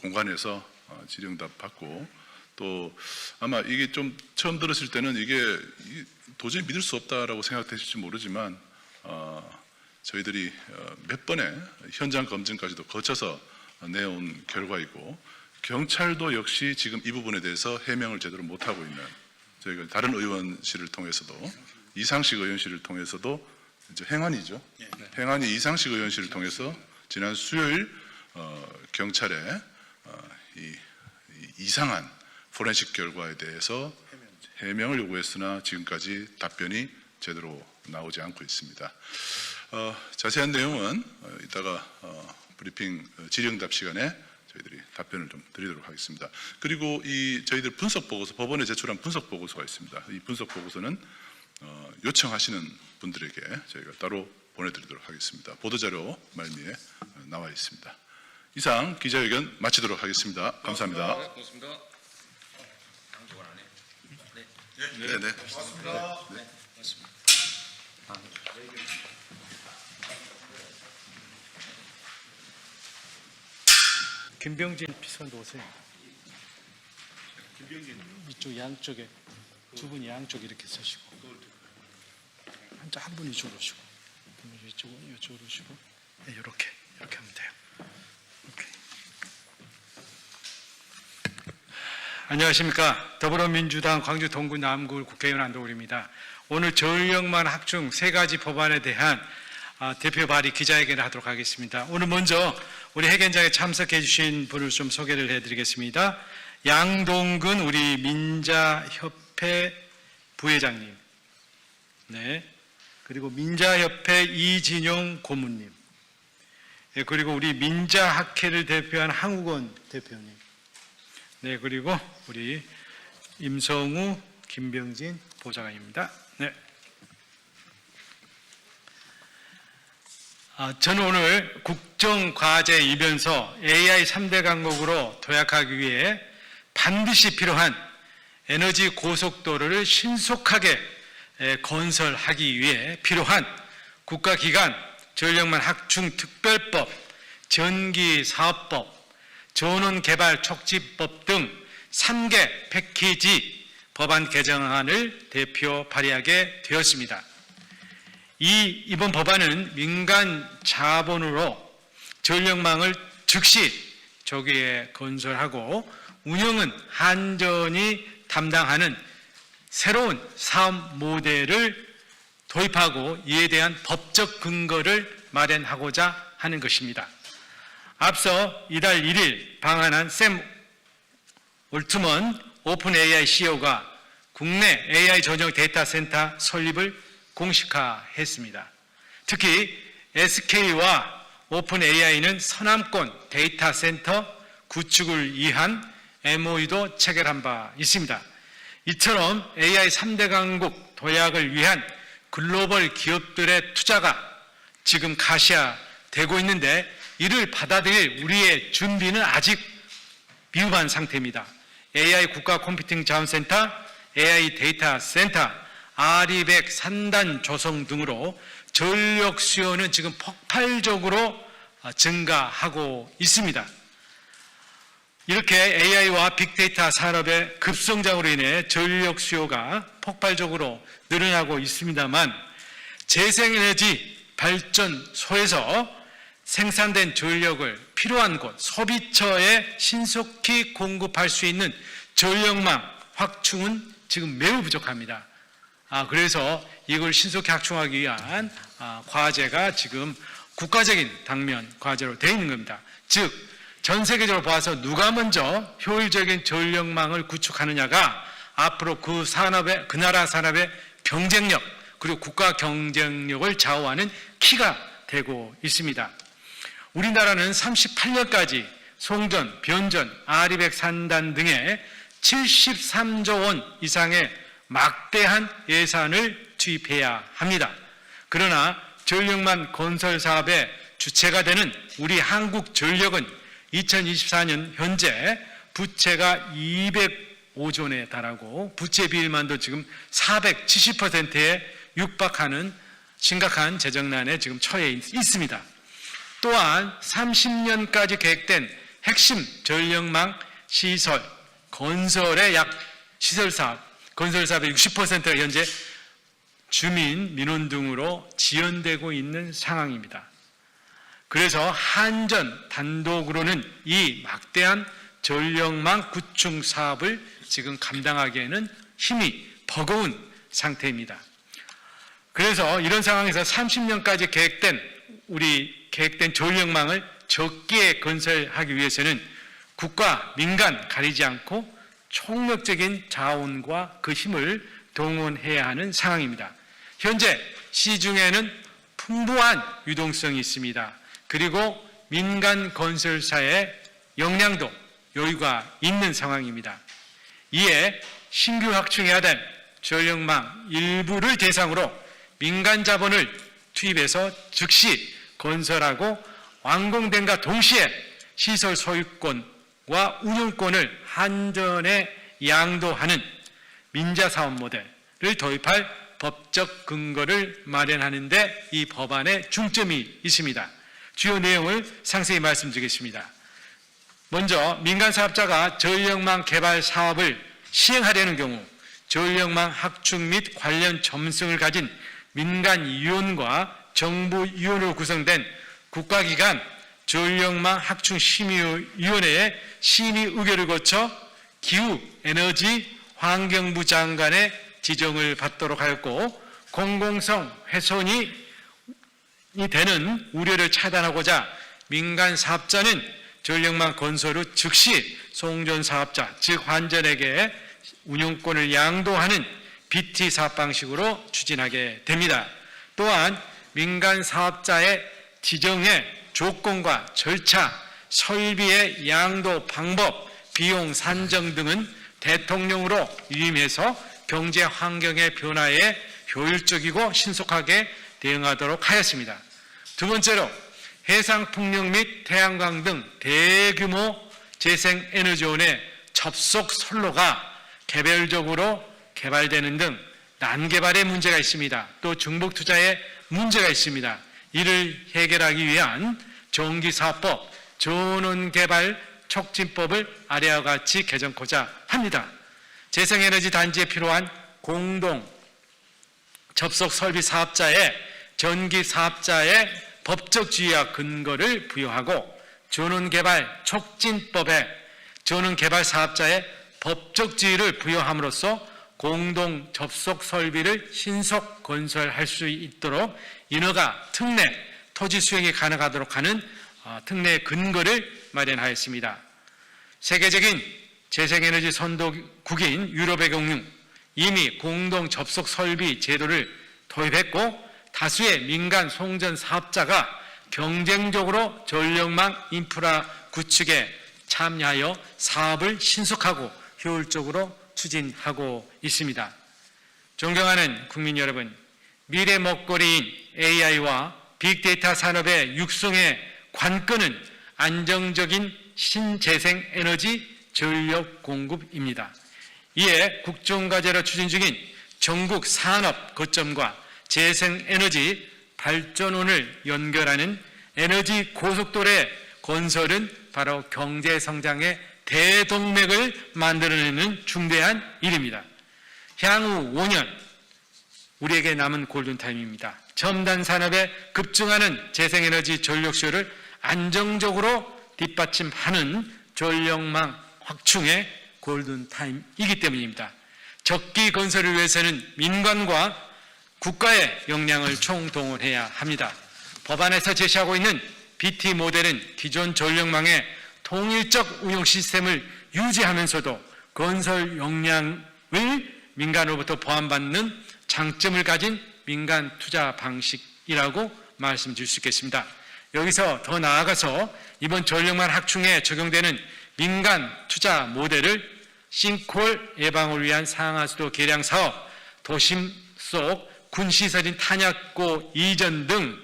공간에서 질의응답 받고, 또 아마 이게 좀 처음 들으실 때는 이게 도저히 믿을 수 없다라고 생각되실지 모르지만 저희들이 몇 번의 현장 검증까지도 거쳐서 내온 결과이고, 경찰도 역시 지금 이 부분에 대해서 해명을 제대로 못하고 있는, 저희가 다른 의원실을 통해서도, 이상식 의원실을 통해서도 이제 행안이죠. 행안이 이상식 의원실을 통해서 지난 수요일 경찰에 이 이상한 포렌식 결과에 대해서 해명을 요구했으나 지금까지 답변이 제대로 나오지 않고 있습니다. 자세한 내용은 이따가 브리핑 질의응답 시간에 저희들이 답변을 좀 드리도록 하겠습니다. 그리고 이 저희들 분석 보고서, 법원에 제출한 분석 보고서가 있습니다. 이 분석 보고서는 요청하시는 분들에게 저희가 따로 보내드리도록 하겠습니다. 보도자료 말미에 나와 있습니다. 이상 기자회견 마치도록 하겠습니다. 감사합니다. 고맙습니다. 네. 고맙습니다. 김병진 비서관도 오세요. 이쪽 양쪽에 두 분이 양쪽에 이렇게 서시고, 한 분이 이쪽으로 오시고, 이쪽으로 오시고, 네, 이렇게 하면 돼요. 오케이. 안녕하십니까. 더불어민주당 광주 동구 남구 국회의원 안도울입니다. 오늘 전력만 학중 3가지 법안에 대한 대표 발의 기자회견을 하도록 하겠습니다. 오늘 먼저 우리 회견장에 참석해 주신 분을 좀 소개를 해드리겠습니다. 양동근 우리 민자협회 부회장님, 네, 그리고 민자협회 이진용 고문님, 네, 그리고 우리 민자학회를 대표한 항우건 대표님, 네, 그리고 우리 임성우 김병진 보좌관입니다. 네. 저는 오늘 국정과제 이변서 AI 3대 강국으로 도약하기 위해 반드시 필요한 에너지 고속도로를 신속하게 건설하기 위해 필요한 국가기관 전력만 학중 특별법, 전기사업법, 전원개발 촉진법 등 3개 패키지 법안 개정안을 대표 발의하게 되었습니다. 이번 법안은 민간 자본으로 전력망을 즉시 조기에 건설하고 운영은 한전이 담당하는 새로운 사업 모델을 도입하고 이에 대한 법적 근거를 마련하고자 하는 것입니다. 앞서 이달 1일 방한한 샘 올트먼 오픈 AI CEO가 국내 AI 전용 데이터 센터 설립을 공식화했습니다. 특히 SK와 오픈 AI는 서남권 데이터 센터 구축을 위한 MOU도 체결한 바 있습니다. 이처럼 AI 3대 강국 도약을 위한 글로벌 기업들의 투자가 지금 가시화되고 있는데 이를 받아들일 우리의 준비는 아직 미흡한 상태입니다. AI 국가 컴퓨팅 자원센터 AI 데이터 센터, R200 산단 조성 등으로 전력 수요는 지금 폭발적으로 증가하고 있습니다. 이렇게 AI와 빅데이터 산업의 급성장으로 인해 전력 수요가 폭발적으로 늘어나고 있습니다만 재생에너지 발전소에서 생산된 전력을 필요한 곳, 소비처에 신속히 공급할 수 있는 전력망 확충은 지금 매우 부족합니다. 그래서 이걸 신속히 확충하기 위한 과제가 지금 국가적인 당면 과제로 되어 있는 겁니다. 즉, 전 세계적으로 봐서 누가 먼저 효율적인 전력망을 구축하느냐가 앞으로 그 나라 산업의 경쟁력 그리고 국가 경쟁력을 좌우하는 키가 되고 있습니다. 우리나라는 38년까지 송전, 변전, R200 산단 등의 73조 원 이상의 막대한 예산을 투입해야 합니다. 그러나 전력망 건설 사업의 주체가 되는 우리 한국전력은 2024년 현재 부채가 205조 원에 달하고 부채 비율만도 지금 470%에 육박하는 심각한 재정난에 지금 처해 있습니다. 또한 30년까지 계획된 핵심 전력망 시설 건설의 시설 사업, 건설 사업의 60%가 현재 주민, 민원 등으로 지연되고 있는 상황입니다. 그래서 한전 단독으로는 이 막대한 전력망 구축 사업을 지금 감당하기에는 힘이 버거운 상태입니다. 그래서 이런 상황에서 30년까지 계획된 전력망을 적기에 건설하기 위해서는 국가, 민간 가리지 않고 총력적인 자원과 그 힘을 동원해야 하는 상황입니다. 현재 시중에는 풍부한 유동성이 있습니다. 그리고 민간 건설사의 역량도 여유가 있는 상황입니다. 이에 신규 확충해야 될 전력망 일부를 대상으로 민간 자본을 투입해서 즉시 건설하고 완공된과 동시에 시설 소유권과 운영권을 한전에 양도하는 민자사업 모델을 도입할 법적 근거를 마련하는 데 이 법안에 중점이 있습니다. 주요 내용을 상세히 말씀드리겠습니다. 먼저 민간 사업자가 전력망 개발 사업을 시행하려는 경우 전력망 확충 및 관련 점성을 가진 민간위원과 정부위원으로 구성된 국가기관 전력망 확충 심의위원회의 심의 의결을 거쳐 기후, 에너지, 환경부 장관의 지정을 받도록 하였고 공공성 훼손이 되는 우려를 차단하고자 민간 사업자는 전력망 건설 후 즉시 송전 사업자, 즉 환전에게 운영권을 양도하는 BT 사업 방식으로 추진하게 됩니다. 또한 민간 사업자의 지정의 조건과 절차, 설비의 양도 방법, 비용 산정 등은 대통령으로 위임해서 경제 환경의 변화에 효율적이고 신속하게 대응하도록 하였습니다. 두 번째로 해상풍력 및 태양광 등 대규모 재생에너지원의 접속 선로가 개별적으로 개발되는 등 난개발의 문제가 있습니다. 또 중복 투자에 문제가 있습니다. 이를 해결하기 위한 전기사업법, 전원개발 촉진법을 아래와 같이 개정코자 합니다. 재생에너지 단지에 필요한 공동 접속 설비 사업자의 전기 사업자의 법적 지위와 근거를 부여하고 전원개발 촉진법에 전원개발 사업자의 법적 지위를 부여함으로써 공동 접속 설비를 신속 건설할 수 있도록 인허가, 특례, 토지 수용이 가능하도록 하는 특례 근거를 마련하였습니다. 세계적인 재생에너지 선도국인 유럽의 경우 이미 공동 접속 설비 제도를 도입했고 다수의 민간 송전 사업자가 경쟁적으로 전력망 인프라 구축에 참여하여 사업을 신속하고 효율적으로 추진하고 있습니다. 존경하는 국민 여러분, 미래 먹거리인 AI와 빅데이터 산업의 육성의 관건은 안정적인 신재생 에너지 전력 공급입니다. 이에 국정과제로 추진 중인 전국 산업 거점과 재생에너지 발전원을 연결하는 에너지 고속도로의 건설은 바로 경제성장의 대동맥을 만들어내는 중대한 일입니다. 향후 5년 우리에게 남은 골든타임입니다. 첨단 산업에 급증하는 재생에너지 전력쇼를 안정적으로 뒷받침하는 전력망 확충의 골든타임이기 때문입니다. 적기 건설을 위해서는 민간과 국가의 역량을 총동원해야 합니다. 법안에서 제시하고 있는 BT 모델은 기존 전력망의 통일적 운영 시스템을 유지하면서도 건설 역량을 민간으로부터 보완받는 장점을 가진 민간 투자 방식이라고 말씀드릴 수 있겠습니다. 여기서 더 나아가서 이번 전력망 확충에 적용되는 민간 투자 모델을 싱크홀 예방을 위한 상하수도 개량 사업, 도심 속 군시설인 탄약고 이전 등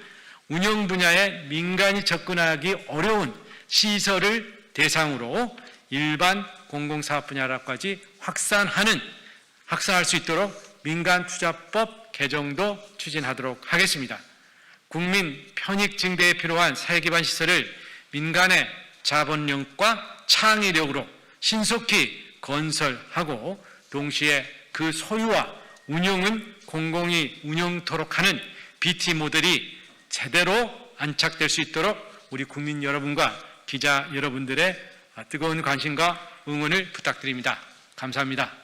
운영 분야에 민간이 접근하기 어려운 시설을 대상으로 일반 공공사업 분야로까지 확산할 수 있도록 민간투자법 개정도 추진하도록 하겠습니다. 국민 편익 증대에 필요한 사회기반 시설을 민간의 자본력과 창의력으로 신속히 건설하고 동시에 그 소유와 운영은 공공이 운영토록 하는 BT 모델이 제대로 안착될 수 있도록 우리 국민 여러분과 기자 여러분들의 뜨거운 관심과 응원을 부탁드립니다. 감사합니다.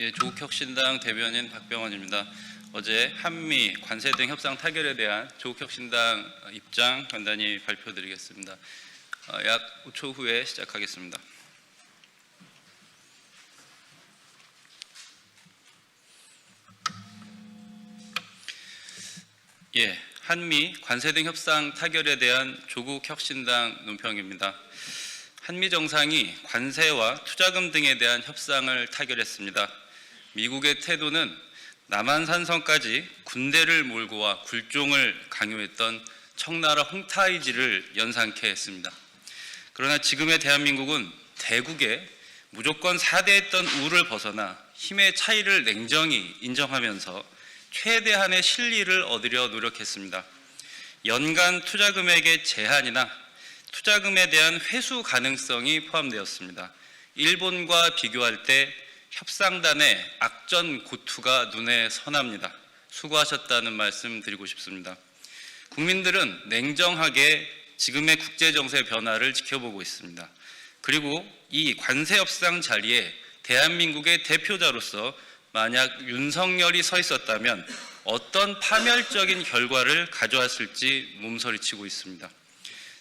예, 조국혁신당 대변인 박병원입니다. 어제 한미 관세 등 협상 타결에 대한 조국혁신당 입장 간단히 발표드리겠습니다. 약 5초 후에 시작하겠습니다. 예, 한미 관세 등 협상 타결에 대한 조국혁신당 논평입니다. 한미 정상이 관세와 투자금 등에 대한 협상을 타결했습니다. 미국의 태도는 남한산성까지 군대를 몰고 와 굴종을 강요했던 청나라 홍타이지를 연상케 했습니다. 그러나 지금의 대한민국은 대국에 무조건 사대했던 우를 벗어나 힘의 차이를 냉정히 인정하면서 최대한의 실리를 얻으려 노력했습니다. 연간 투자금액의 제한이나 투자금에 대한 회수 가능성이 포함되었습니다. 일본과 비교할 때 협상단의 악전고투가 눈에 선합니다. 수고하셨다는 말씀 드리고 싶습니다. 국민들은 냉정하게 지금의 국제정세 변화를 지켜보고 있습니다. 그리고 이 관세협상 자리에 대한민국의 대표자로서 만약 윤석열이 서 있었다면 어떤 파멸적인 결과를 가져왔을지 몸서리치고 있습니다.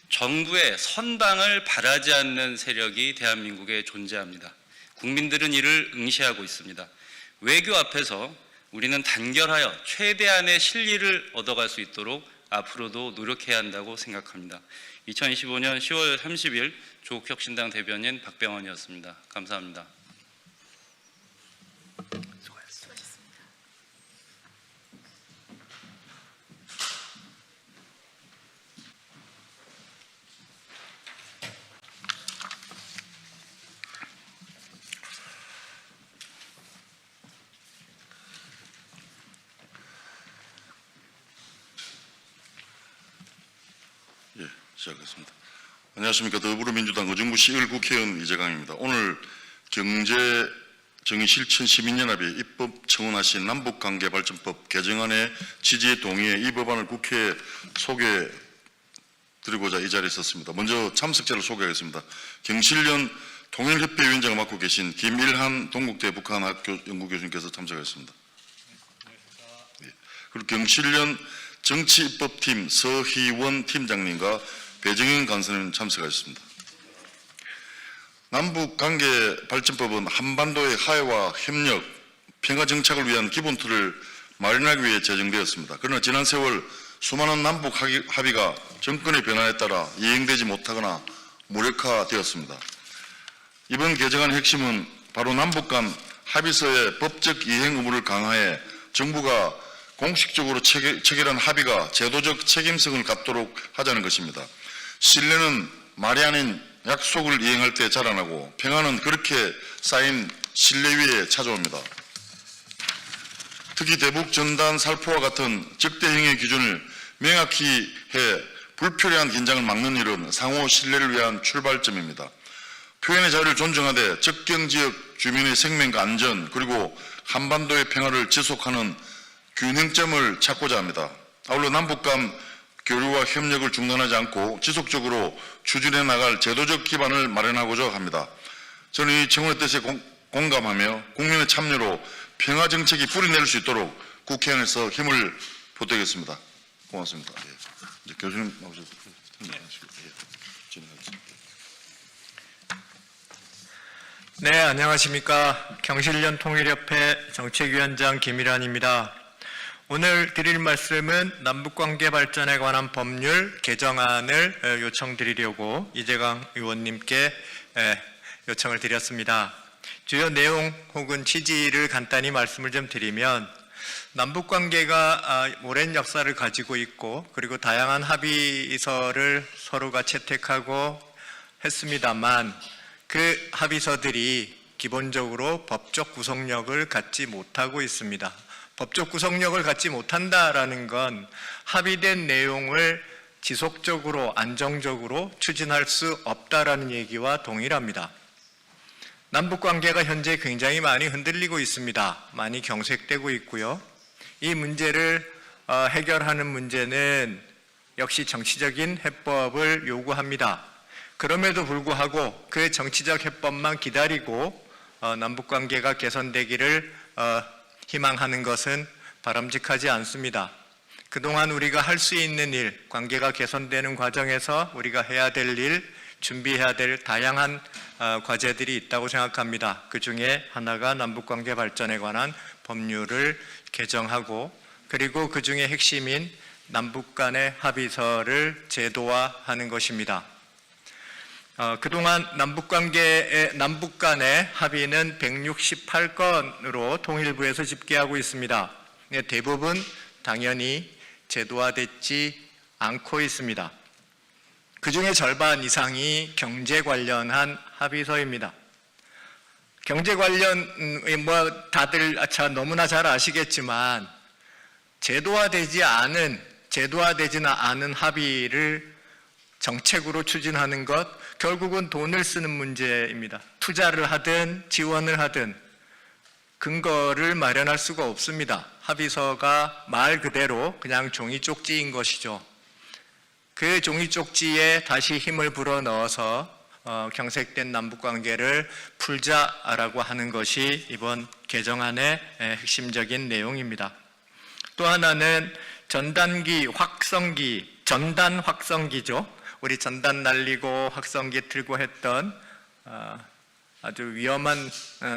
정부의 선방을 바라지 않는 세력이 대한민국에 존재합니다. 국민들은 이를 응시하고 있습니다. 외교 앞에서 우리는 단결하여 최대한의 실리를 얻어갈 수 있도록 앞으로도 노력해야 한다고 생각합니다. 2025년 10월 30일 조국혁신당 대변인 박병원이었습니다. 감사합니다. 예, 시작하겠습니다. 안녕하십니까. 더불어민주당 의정부 11 국회의원 이재강입니다. 오늘 경제정의실천시민연합이 입법 청원하신 남북관계발전법 개정안의 지지에 동의해 이 법안을 국회에 소개드리고자 이 자리에 섰습니다. 먼저 참석자를 소개하겠습니다. 경실련 통일협회위원장을 맡고 계신 김일한 동국대 북한학교 연구교수님께서 참석하셨습니다. 예. 그리고 경실련 정치입법팀 서희원 팀장님과 배정현 간사님 참석하셨습니다. 남북관계발전법은 한반도의 화해와 협력, 평화 정착을 위한 기본 틀을 마련하기 위해 제정되었습니다. 그러나 지난 세월 수많은 남북 합의가 정권의 변화에 따라 이행되지 못하거나 무력화되었습니다. 이번 개정안의 핵심은 바로 남북 간 합의서의 법적 이행 의무를 강화해 정부가 공식적으로 체결한 합의가 제도적 책임성을 갖도록 하자는 것입니다. 신뢰는 말이 아닌 약속을 이행할 때 자라나고 평화는 그렇게 쌓인 신뢰 위에 찾아옵니다. 특히 대북 전단 살포와 같은 적대행위의 기준을 명확히 해 불필요한 긴장을 막는 일은 상호 신뢰를 위한 출발점입니다. 표현의 자유를 존중하되 접경지역 주민의 생명과 안전 그리고 한반도의 평화를 지속하는 균형점을 찾고자 합니다. 아울러 남북 간 교류와 협력을 중단하지 않고 지속적으로 추진해 나갈 제도적 기반을 마련하고자 합니다. 저는 이 청원의 뜻에 공감하며 국민의 참여로 평화 정책이 뿌리내릴 수 있도록 국회의원에서 힘을 보태겠습니다. 고맙습니다. 예. 이제 교수님 나오셔서 진행하겠습니다. 네, 안녕하십니까. 경실련 통일협회 정책위원장 김일환입니다. 오늘 드릴 말씀은 남북관계 발전에 관한 법률 개정안을 요청드리려고 이재강 의원님께 요청을 드렸습니다. 주요 내용 혹은 취지를 간단히 말씀을 좀 드리면 남북관계가 오랜 역사를 가지고 있고 그리고 다양한 합의서를 서로가 채택하고 했습니다만 그 합의서들이 기본적으로 법적 구속력을 갖지 못하고 있습니다. 법적 구속력을 갖지 못한다라는 건 합의된 내용을 지속적으로 안정적으로 추진할 수 없다라는 얘기와 동일합니다. 남북관계가 현재 굉장히 많이 흔들리고 있습니다. 많이 경색되고 있고요. 이 문제를 해결하는 문제는 역시 정치적인 해법을 요구합니다. 그럼에도 불구하고 그 정치적 해법만 기다리고 남북관계가 개선되기를 희망하는 것은 바람직하지 않습니다. 그동안 우리가 할 수 있는 일, 관계가 개선되는 과정에서 우리가 해야 될 일, 준비해야 될 다양한 과제들이 있다고 생각합니다. 그 중에 하나가 남북관계 발전에 관한 법률을 개정하고 그리고 그 중에 핵심인 남북 간의 합의서를 제도화하는 것입니다. 그동안 남북 간의 합의는 168건으로 통일부에서 집계하고 있습니다. 대부분 당연히 제도화되지 않고 있습니다. 그 중에 절반 이상이 경제 관련한 합의서입니다. 경제 관련 다들 너무나 잘 아시겠지만 제도화되지는 않은 합의를 정책으로 추진하는 것, 결국은 돈을 쓰는 문제입니다. 투자를 하든 지원을 하든 근거를 마련할 수가 없습니다. 합의서가 말 그대로 그냥 종이 쪽지인 것이죠. 그 종이 쪽지에 다시 힘을 불어넣어서 경색된 남북관계를 풀자라고 하는 것이 이번 개정안의 핵심적인 내용입니다. 또 하나는 전단 확성기죠. 우리 전단 날리고 확성기 틀고 했던 아주 위험한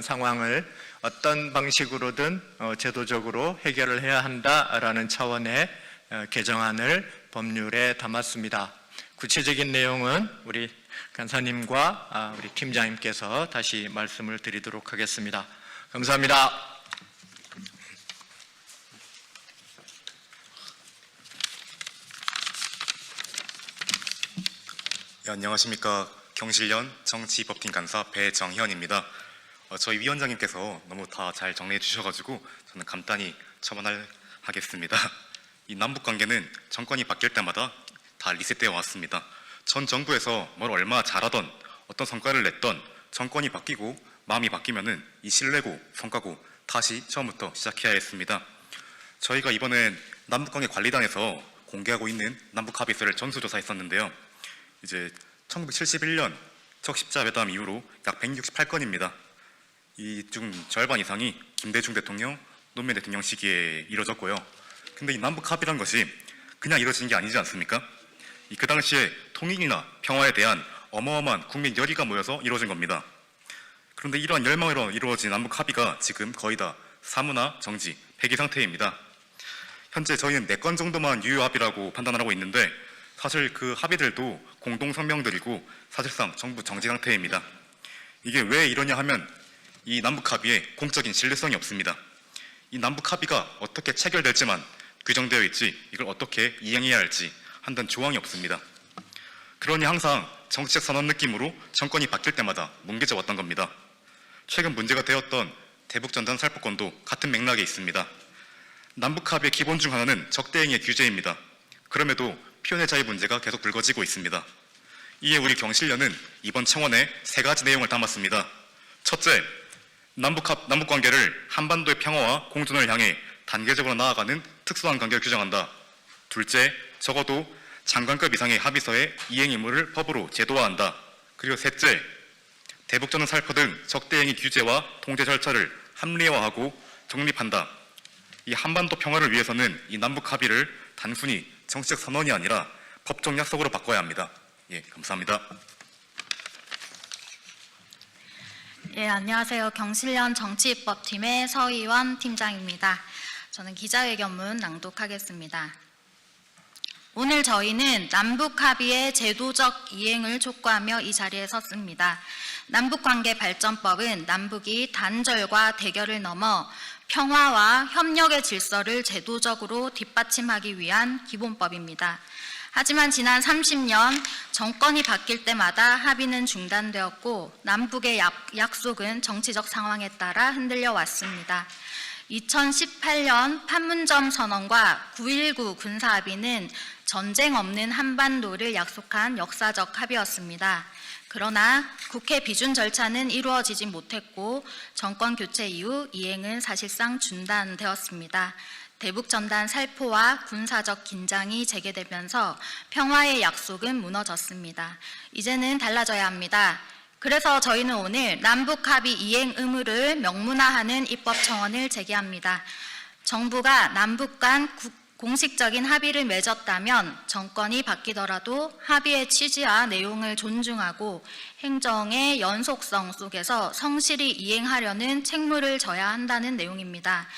상황을 어떤 방식으로든 제도적으로 해결을 해야 한다라는 차원의 개정안을 법률에 담았습니다. 구체적인 내용은 우리 간사님과 우리 팀장님께서 다시 말씀을 드리도록 하겠습니다. 감사합니다. 네, 안녕하십니까. 경실련 정치법팀 간사 배정현입니다. 저희 위원장님께서 너무 다 잘 정리해 주셔가지고 저는 간단히 첨언하겠습니다. 이 남북관계는 정권이 바뀔 때마다 다 리셋되어 왔습니다. 전 정부에서 뭘 얼마나 잘하던 어떤 성과를 냈던 정권이 바뀌고 마음이 바뀌면은 이 신뢰고 성과고 다시 처음부터 시작해야 했습니다. 저희가 이번엔 남북관계 관리단에서 공개하고 있는 남북 합의서를 전수조사했었는데요. 이제 1971년 첫 십자회담 이후로 약 168건입니다. 이 중 절반 이상이 김대중 대통령, 노무현 대통령 시기에 이뤄졌고요. 근데 이 남북 합의란 것이 그냥 이루어진 게 아니지 않습니까? 그 당시에 통일이나 평화에 대한 어마어마한 국민 열의가 모여서 이루어진 겁니다. 그런데 이러한 열망으로 이루어진 남북 합의가 지금 거의 다 사무나 정지, 폐기 상태입니다. 현재 저희는 4건 정도만 유효 합의라고 판단하고 있는데 사실 그 합의들도 공동 성명들이고 사실상 전부 정지 상태입니다. 이게 왜 이러냐 하면 이 남북 합의에 공적인 신뢰성이 없습니다. 이 남북 합의가 어떻게 체결될지만 규정되어 있지 이걸 어떻게 이행해야 할지 한단 조항이 없습니다. 그러니 항상 정치적 선언 느낌으로 정권이 바뀔 때마다 뭉개져 왔던 겁니다. 최근 문제가 되었던 대북전단 살포권도 같은 맥락에 있습니다. 남북 합의의 기본 중 하나는 적대행위의 규제입니다. 그럼에도 표현의 자유 문제가 계속 불거지고 있습니다. 이에 우리 경실련은 이번 청원에 3가지 내용을 담았습니다. 첫째, 남북 관계를 한반도의 평화와 공존을 향해 단계적으로 나아가는 특수한 관계를 규정한다. 둘째, 적어도 장관급 이상의 합의서의 이행 의무를 법으로 제도화한다. 그리고 셋째, 대북전단 살포 등 적대행위 규제와 통제 절차를 합리화하고 정립한다. 이 한반도 평화를 위해서는 이 남북 합의를 단순히 정치적 선언이 아니라 법적 약속으로 바꿔야 합니다. 예, 감사합니다. 예, 안녕하세요. 경실련 정치입법팀의 서희원 팀장입니다. 저는 기자회견문 낭독하겠습니다. 오늘 저희는 남북 합의의 제도적 이행을 촉구하며 이 자리에 섰습니다. 남북관계 발전법은 남북이 단절과 대결을 넘어 평화와 협력의 질서를 제도적으로 뒷받침하기 위한 기본법입니다. 하지만 지난 30년 정권이 바뀔 때마다 합의는 중단되었고 남북의 약속은 정치적 상황에 따라 흔들려 왔습니다. 2018년 판문점 선언과 9.19 군사합의는 전쟁 없는 한반도를 약속한 역사적 합의였습니다. 그러나 국회 비준 절차는 이루어지지 못했고 정권 교체 이후 이행은 사실상 중단되었습니다. 대북전단 살포와 군사적 긴장이 재개되면서 평화의 약속은 무너졌습니다. 이제는 달라져야 합니다. 그래서 저희는 오늘 남북합의 이행 의무를 명문화하는 입법청원을 제기합니다. 정부가 남북 간 공식적인 합의를 맺었다면 정권이 바뀌더라도 합의의 취지와 내용을 존중하고 행정의 연속성 속에서 성실히 이행하려는 책무를 져야 한다는 내용입니다.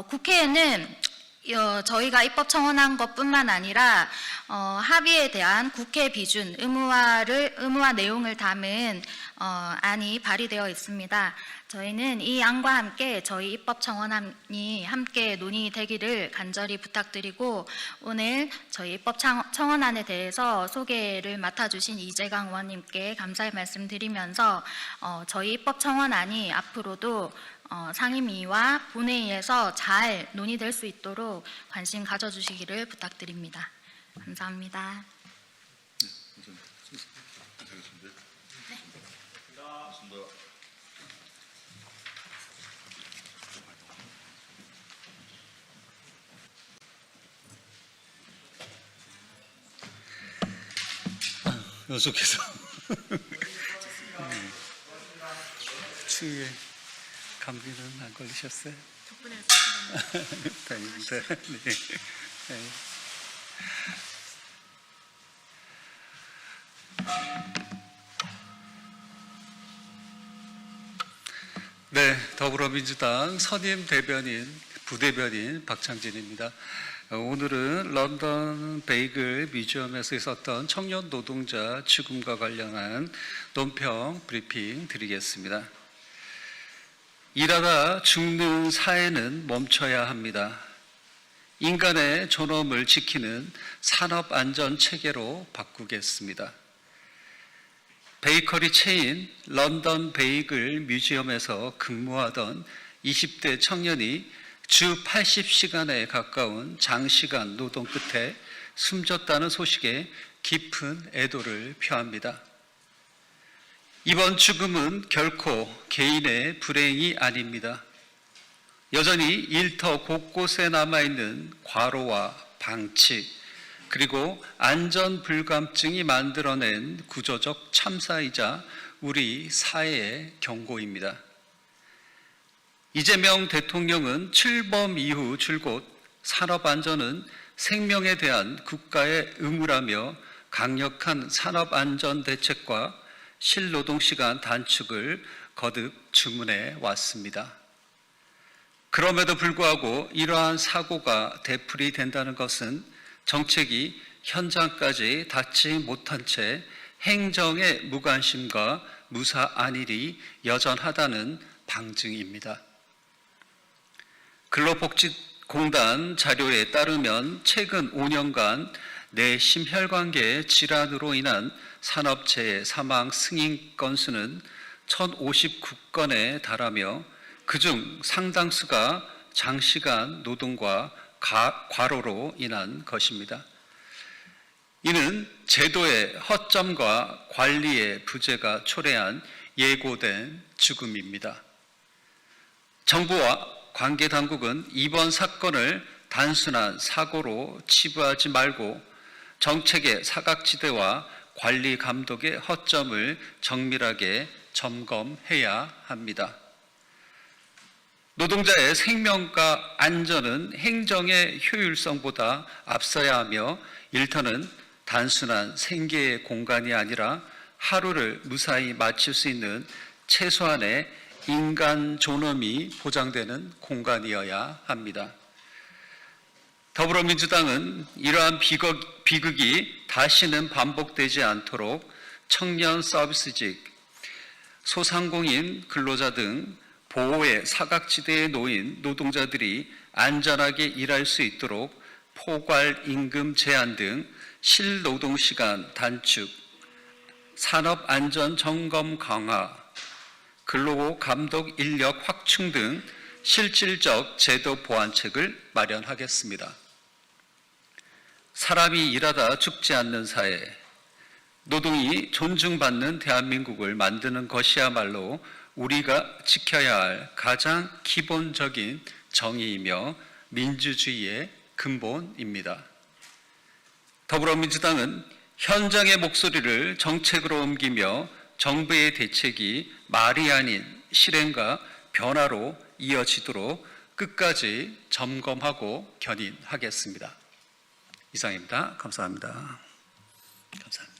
국회에는 저희가 입법 청원한 것뿐만 아니라 합의에 대한 국회 비준 의무화 내용을 담은 안이 발의되어 있습니다. 저희는 이 안과 함께 저희 입법 청원안이 함께 논의되기를 간절히 부탁드리고 오늘 저희 입법 청원안에 대해서 소개를 맡아주신 이재강 의원님께 감사의 말씀 드리면서 저희 입법 청원안이 앞으로도 상임위와 본회의에서 잘 논의될 수 있도록 관심 가져주시기를 부탁드립니다. 감사합니다. 연속해서 추위에 감기는 안 걸리셨어요? 덕분에 다행입니다. 네. 네, 더불어민주당 선임 대변인, 부대변인 박창진입니다. 오늘은 런던 베이글 뮤지엄에서 있었던 청년 노동자 죽음과 관련한 논평 브리핑 드리겠습니다. 일하다 죽는 사회는 멈춰야 합니다. 인간의 존엄을 지키는 산업안전체계로 바꾸겠습니다. 베이커리 체인 런던 베이글 뮤지엄에서 근무하던 20대 청년이 주 80시간에 가까운 장시간 노동 끝에 숨졌다는 소식에 깊은 애도를 표합니다. 이번 죽음은 결코 개인의 불행이 아닙니다. 여전히 일터 곳곳에 남아있는 과로와 방치, 그리고 안전 불감증이 만들어낸 구조적 참사이자 우리 사회의 경고입니다. 이재명 대통령은 출범 이후 줄곧 산업안전은 생명에 대한 국가의 의무라며 강력한 산업안전 대책과 실노동시간 단축을 거듭 주문해 왔습니다. 그럼에도 불구하고 이러한 사고가 되풀이 된다는 것은 정책이 현장까지 닿지 못한 채 행정의 무관심과 무사안일이 여전하다는 방증입니다. 근로복지공단 자료에 따르면 최근 5년간 내 심혈관계 질환으로 인한 산업재해 사망 승인 건수는 1059건에 달하며 그중 상당수가 장시간 노동과 과로로 인한 것입니다. 이는 제도의 허점과 관리의 부재가 초래한 예고된 죽음입니다. 정부와 관계당국은 이번 사건을 단순한 사고로 치부하지 말고 정책의 사각지대와 관리 감독의 허점을 정밀하게 점검해야 합니다. 노동자의 생명과 안전은 행정의 효율성보다 앞서야 하며 일터는 단순한 생계의 공간이 아니라 하루를 무사히 마칠 수 있는 최소한의 인간 존엄이 보장되는 공간이어야 합니다. 더불어민주당은 이러한 비극이 다시는 반복되지 않도록 청년 서비스직, 소상공인 근로자 등 보호의 사각지대에 놓인 노동자들이 안전하게 일할 수 있도록 포괄 임금 제한 등 실노동시간 단축, 산업안전 점검 강화, 근로감독 인력 확충 등 실질적 제도 보완책을 마련하겠습니다. 사람이 일하다 죽지 않는 사회, 노동이 존중받는 대한민국을 만드는 것이야말로 우리가 지켜야 할 가장 기본적인 정의이며 민주주의의 근본입니다. 더불어민주당은 현장의 목소리를 정책으로 옮기며 정부의 대책이 말이 아닌 실행과 변화로 이어지도록 끝까지 점검하고 견인하겠습니다. 이상입니다. 감사합니다. 감사합니다.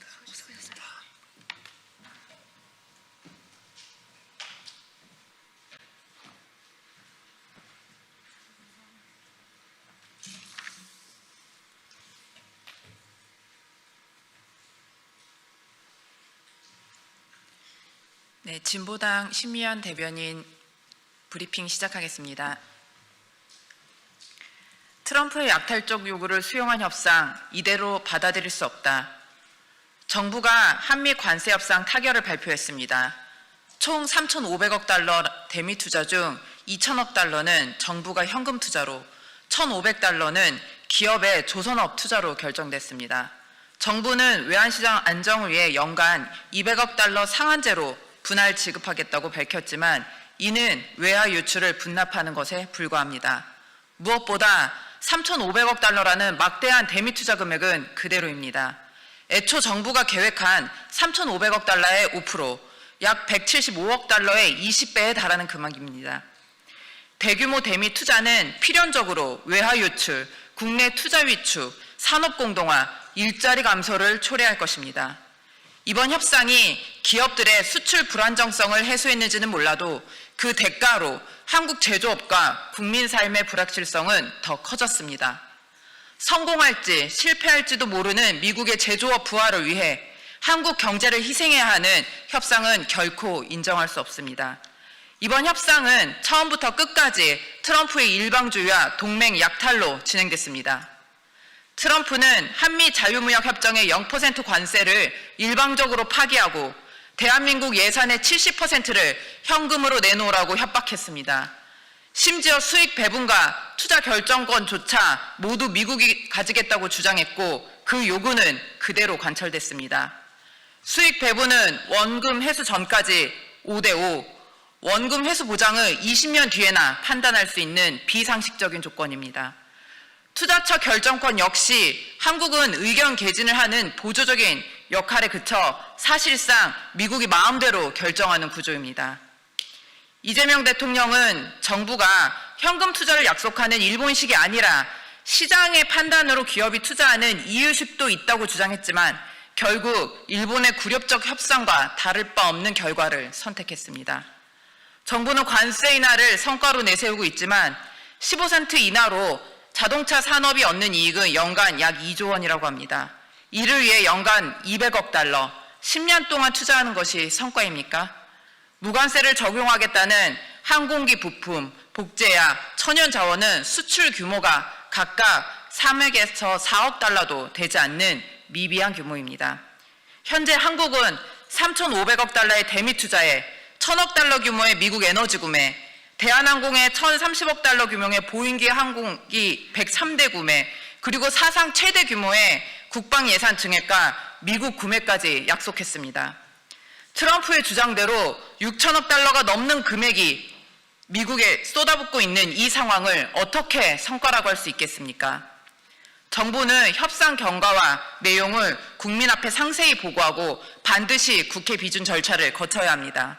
네, 진보당 신미연 대변인 브리핑 시작하겠습니다. 트럼프의 약탈적 요구를 수용한 협상 이대로 받아들일 수 없다. 정부가 한미 관세 협상 타결을 발표했습니다. 총 3,500억 달러 대미 투자 중 2,000억 달러는 정부가 현금 투자로, 1,500달러는 기업의 조선업 투자로 결정됐습니다. 정부는 외환시장 안정을 위해 연간 200억 달러 상한제로 분할 지급하겠다고 밝혔지만 이는 외화 유출을 분납하는 것에 불과합니다. 무엇보다 3,500억 달러라는 막대한 대미 투자 금액은 그대로입니다. 애초 정부가 계획한 3,500억 달러의 5%, 약 175억 달러의 20배에 달하는 금액입니다. 대규모 대미 투자는 필연적으로 외화 유출, 국내 투자 위축, 산업 공동화, 일자리 감소를 초래할 것입니다. 이번 협상이 기업들의 수출 불안정성을 해소했는지는 몰라도 그 대가로 한국 제조업과 국민 삶의 불확실성은 더 커졌습니다. 성공할지 실패할지도 모르는 미국의 제조업 부활을 위해 한국 경제를 희생해야 하는 협상은 결코 인정할 수 없습니다. 이번 협상은 처음부터 끝까지 트럼프의 일방주의와 동맹 약탈로 진행됐습니다. 트럼프는 한미 자유무역 협정의 0% 관세를 일방적으로 파기하고 대한민국 예산의 70%를 현금으로 내놓으라고 협박했습니다. 심지어 수익 배분과 투자 결정권조차 모두 미국이 가지겠다고 주장했고 그 요구는 그대로 관철됐습니다. 수익 배분은 원금 회수 전까지 5대5, 원금 회수 보장을 20년 뒤에나 판단할 수 있는 비상식적인 조건입니다. 투자처 결정권 역시 한국은 의견 개진을 하는 보조적인 역할에 그쳐 사실상 미국이 마음대로 결정하는 구조입니다. 이재명 대통령은 정부가 현금 투자를 약속하는 일본식이 아니라 시장의 판단으로 기업이 투자하는 이유식도 있다고 주장했지만 결국 일본의 굴욕적 협상과 다를 바 없는 결과를 선택했습니다. 정부는 관세 인하를 성과로 내세우고 있지만 15센트 인하로 자동차 산업이 얻는 이익은 연간 약 2조 원이라고 합니다. 이를 위해 연간 200억 달러, 10년 동안 투자하는 것이 성과입니까? 무관세를 적용하겠다는 항공기 부품, 복제약, 천연자원은 수출 규모가 각각 3억에서 4억 달러도 되지 않는 미비한 규모입니다. 현재 한국은 3,500억 달러의 대미 투자에 1,000억 달러 규모의 미국 에너지 구매, 대한항공의 1,030억 달러 규모의 보잉기 항공기 103대 구매, 그리고 사상 최대 규모의 국방 예산 증액과 미국 구매까지 약속했습니다. 트럼프의 주장대로 6천억 달러가 넘는 금액이 미국에 쏟아붓고 있는 이 상황을 어떻게 성과라고 할 수 있겠습니까? 정부는 협상 경과와 내용을 국민 앞에 상세히 보고하고 반드시 국회 비준 절차를 거쳐야 합니다.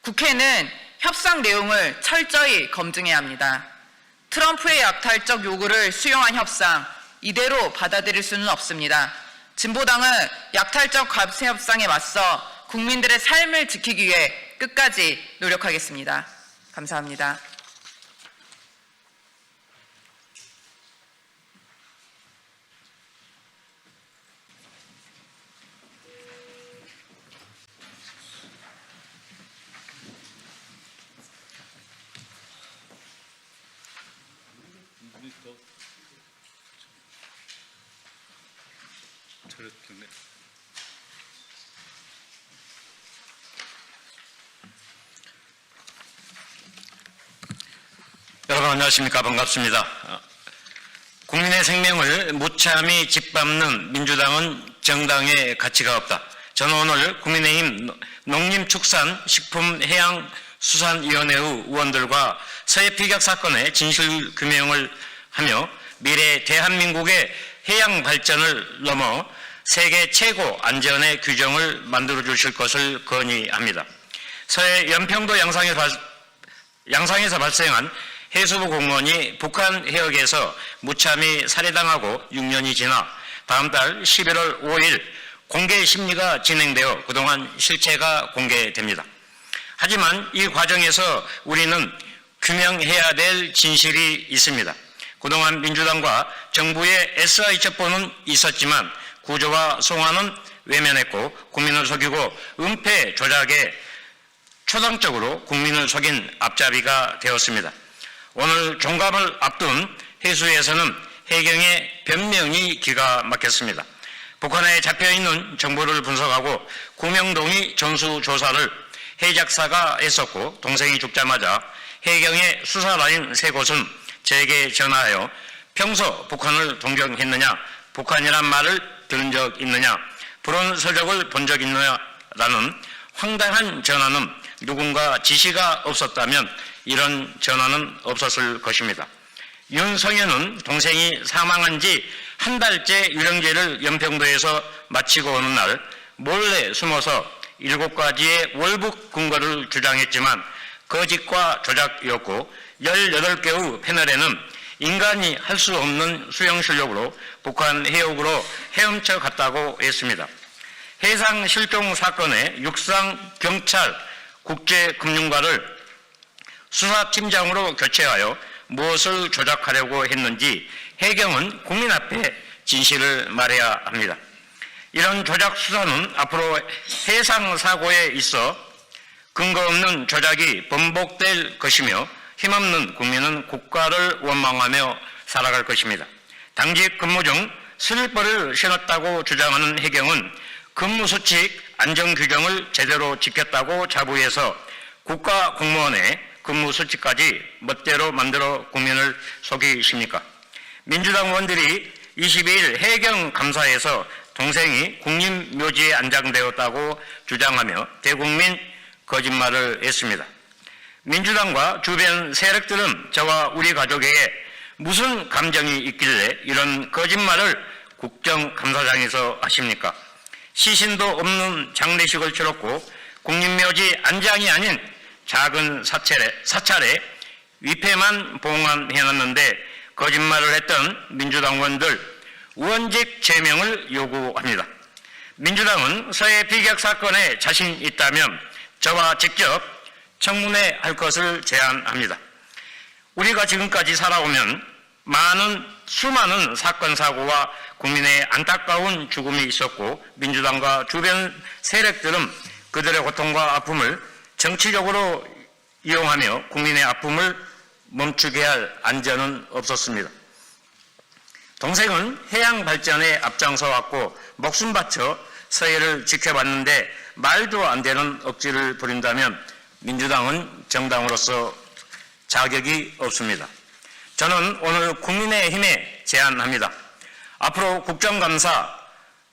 국회는 협상 내용을 철저히 검증해야 합니다. 트럼프의 약탈적 요구를 수용한 협상, 이대로 받아들일 수는 없습니다. 진보당은 약탈적 관세 협상에 맞서 국민들의 삶을 지키기 위해 끝까지 노력하겠습니다. 감사합니다. 여러분 안녕하십니까? 반갑습니다. 국민의 생명을 무참히 짓밟는 민주당은 정당의 가치가 없다. 저는 오늘 국민의힘 농림축산식품해양수산위원회의 의원들과 서해 피격 사건의 진실 규명을 하며 미래 대한민국의 해양 발전을 넘어 세계 최고 안전의 규정을 만들어 주실 것을 건의합니다. 서해 연평도 양상에서 발생한 해수부 공무원이 북한 해역에서 무참히 살해당하고 6년이 지나 다음 달 11월 5일 공개 심리가 진행되어 그동안 실체가 공개됩니다. 하지만 이 과정에서 우리는 규명해야 될 진실이 있습니다. 그동안 민주당과 정부의 SI 첩보는 있었지만 구조와 송환은 외면했고 국민을 속이고 은폐 조작에 초당적으로 국민을 속인 앞잡이가 되었습니다. 오늘 종감을 앞둔 해수에서는 해경의 변명이 기가 막혔습니다. 북한에 잡혀있는 정보를 분석하고 구명동의 전수조사를 해 작사가 했었고 동생이 죽자마자 해경의 수사라인 세 곳은 제게 전화하여 평소 북한을 동경했느냐, 북한이란 말을 들은 적 있느냐, 불온 서적을 본 적 있느냐라는 황당한 전화는 누군가 지시가 없었다면 이런 전화는 없었을 것입니다. 윤성현은 동생이 사망한 지 한 달째 유령제를 연평도에서 마치고 오는 날 몰래 숨어서 7가지의 월북 근거를 주장했지만 거짓과 조작이었고 18개의 패널에는 인간이 할 수 없는 수영 실력으로 북한 해역으로 헤엄쳐 갔다고 했습니다. 해상 실종 사건의 육상 경찰 국제금융과를 수사팀장으로 교체하여 무엇을 조작하려고 했는지 해경은 국민 앞에 진실을 말해야 합니다. 이런 조작 수사는 앞으로 해상 사고에 있어 근거 없는 조작이 번복될 것이며 힘없는 국민은 국가를 원망하며 살아갈 것입니다. 당직 근무 중 슬리퍼를 신었다고 주장하는 해경은 근무수칙 안전규정을 제대로 지켰다고 자부해서 국가 공무원의 근무수칙까지 멋대로 만들어 국민을 속이십니까? 민주당 의원들이 22일 해경 감사에서 동생이 국립묘지에 안장되었다고 주장하며 대국민 거짓말을 했습니다. 민주당과 주변 세력들은 저와 우리 가족에게 무슨 감정이 있길래 이런 거짓말을 국정감사장에서 하십니까? 시신도 없는 장례식을 치렀고 국립묘지 안장이 아닌 작은 사찰에 위패만 봉안해놨는데 거짓말을 했던 민주당원들 원직 제명을 요구합니다. 민주당은 서해 피격 사건에 자신 있다면 저와 직접 청문회 할 것을 제안합니다. 우리가 지금까지 살아오면 수많은 사건 사고와 국민의 안타까운 죽음이 있었고 민주당과 주변 세력들은 그들의 고통과 아픔을 정치적으로 이용하며 국민의 아픔을 멈추게 할 안전은 없었습니다. 동생은 해양 발전에 앞장서 왔고 목숨 바쳐 서해를 지켜봤는데 말도 안 되는 억지를 부린다면 민주당은 정당으로서 자격이 없습니다. 저는 오늘 국민의힘에 제안합니다. 앞으로 국정감사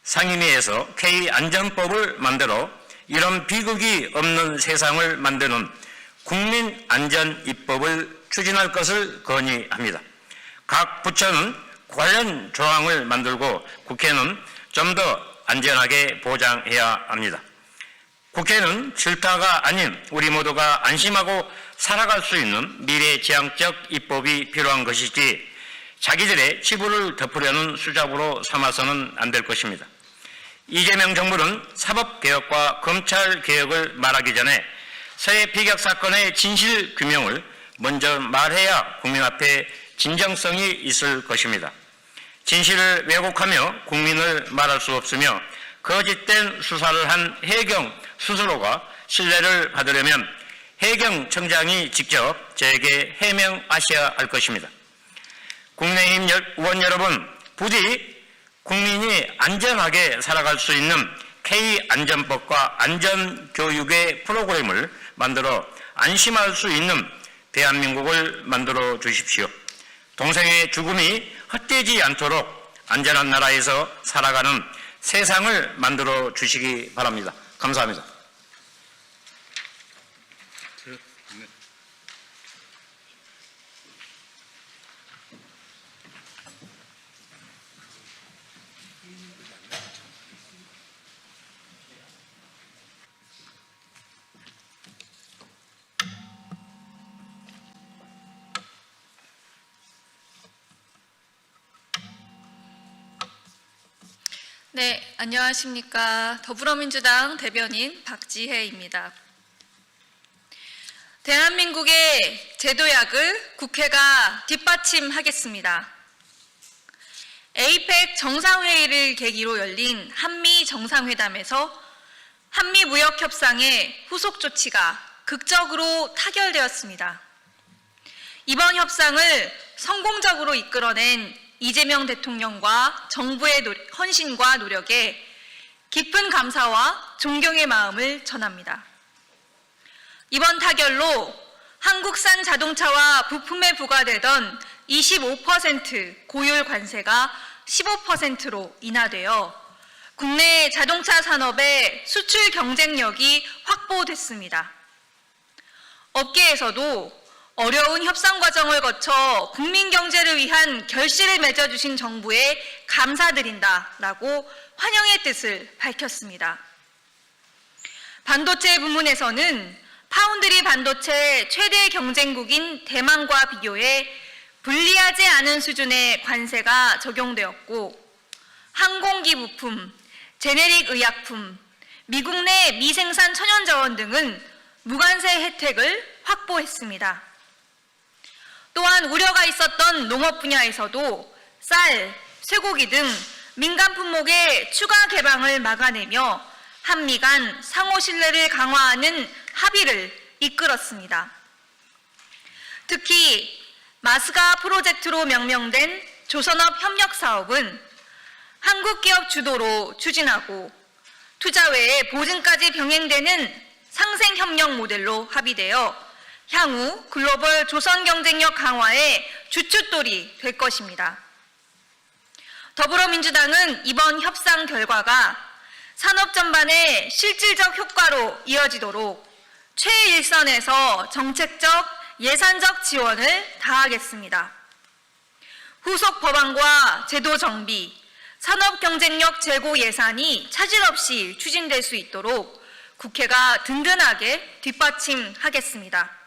상임위에서 K안전법을 만들어 이런 비극이 없는 세상을 만드는 국민안전입법을 추진할 것을 건의합니다. 각 부처는 관련 조항을 만들고 국회는 좀 더 안전하게 보장해야 합니다. 국회는 질타가 아닌 우리 모두가 안심하고 살아갈 수 있는 미래지향적 입법이 필요한 것이지 자기들의 치부를 덮으려는 수작으로 삼아서는 안 될 것입니다. 이재명 정부는 사법개혁과 검찰개혁을 말하기 전에 서해 피격 사건의 진실 규명을 먼저 말해야 국민 앞에 진정성이 있을 것입니다. 진실을 왜곡하며 국민을 말할 수 없으며 거짓된 수사를 한 해경 스스로가 신뢰를 받으려면 해경청장이 직접 저에게 해명하셔야 할 것입니다. 국민의힘 의원 여러분, 부디 국민이 안전하게 살아갈 수 있는 K안전법과 안전교육의 프로그램을 만들어 안심할 수 있는 대한민국을 만들어 주십시오. 동생의 죽음이 헛되지 않도록 안전한 나라에서 살아가는 세상을 만들어 주시기 바랍니다. 감사합니다. 네, 안녕하십니까. 더불어민주당 대변인 박지혜입니다. 대한민국의 제도약을 국회가 뒷받침하겠습니다. 에이펙 정상회의를 계기로 열린 한미 정상회담에서 한미 무역협상의 후속 조치가 극적으로 타결되었습니다. 이번 협상을 성공적으로 이끌어낸 이재명 대통령과 정부의 헌신과 노력에 깊은 감사와 존경의 마음을 전합니다. 이번 타결로 한국산 자동차와 부품에 부과되던 25% 고율 관세가 15%로 인하되어 국내 자동차 산업의 수출 경쟁력이 확보됐습니다. 업계에서도 어려운 협상 과정을 거쳐 국민 경제를 위한 결실을 맺어주신 정부에 감사드린다라고 환영의 뜻을 밝혔습니다. 반도체 부문에서는 파운드리 반도체 최대 경쟁국인 대만과 비교해 불리하지 않은 수준의 관세가 적용되었고 항공기 부품, 제네릭 의약품, 미국 내 미생산 천연자원 등은 무관세 혜택을 확보했습니다. 또한 우려가 있었던 농업 분야에서도 쌀, 쇠고기 등 민간 품목의 추가 개방을 막아내며 한미 간 상호 신뢰를 강화하는 합의를 이끌었습니다. 특히 마스가 프로젝트로 명명된 조선업 협력 사업은 한국 기업 주도로 추진하고 투자 외에 보증까지 병행되는 상생 협력 모델로 합의되어 향후 글로벌 조선 경쟁력 강화의 주춧돌이 될 것입니다. 더불어민주당은 이번 협상 결과가 산업 전반의 실질적 효과로 이어지도록 최일선에서 정책적, 예산적 지원을 다하겠습니다. 후속 법안과 제도 정비, 산업 경쟁력 제고 예산이 차질 없이 추진될 수 있도록 국회가 든든하게 뒷받침하겠습니다.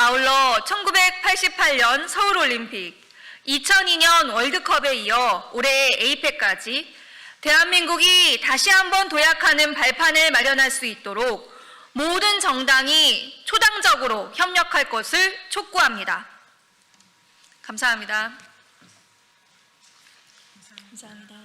아울러 1988년 서울올림픽, 2002년 월드컵에 이어 올해 에이펙까지 대한민국이 다시 한번 도약하는 발판을 마련할 수 있도록 모든 정당이 초당적으로 협력할 것을 촉구합니다. 감사합니다. 감사합니다.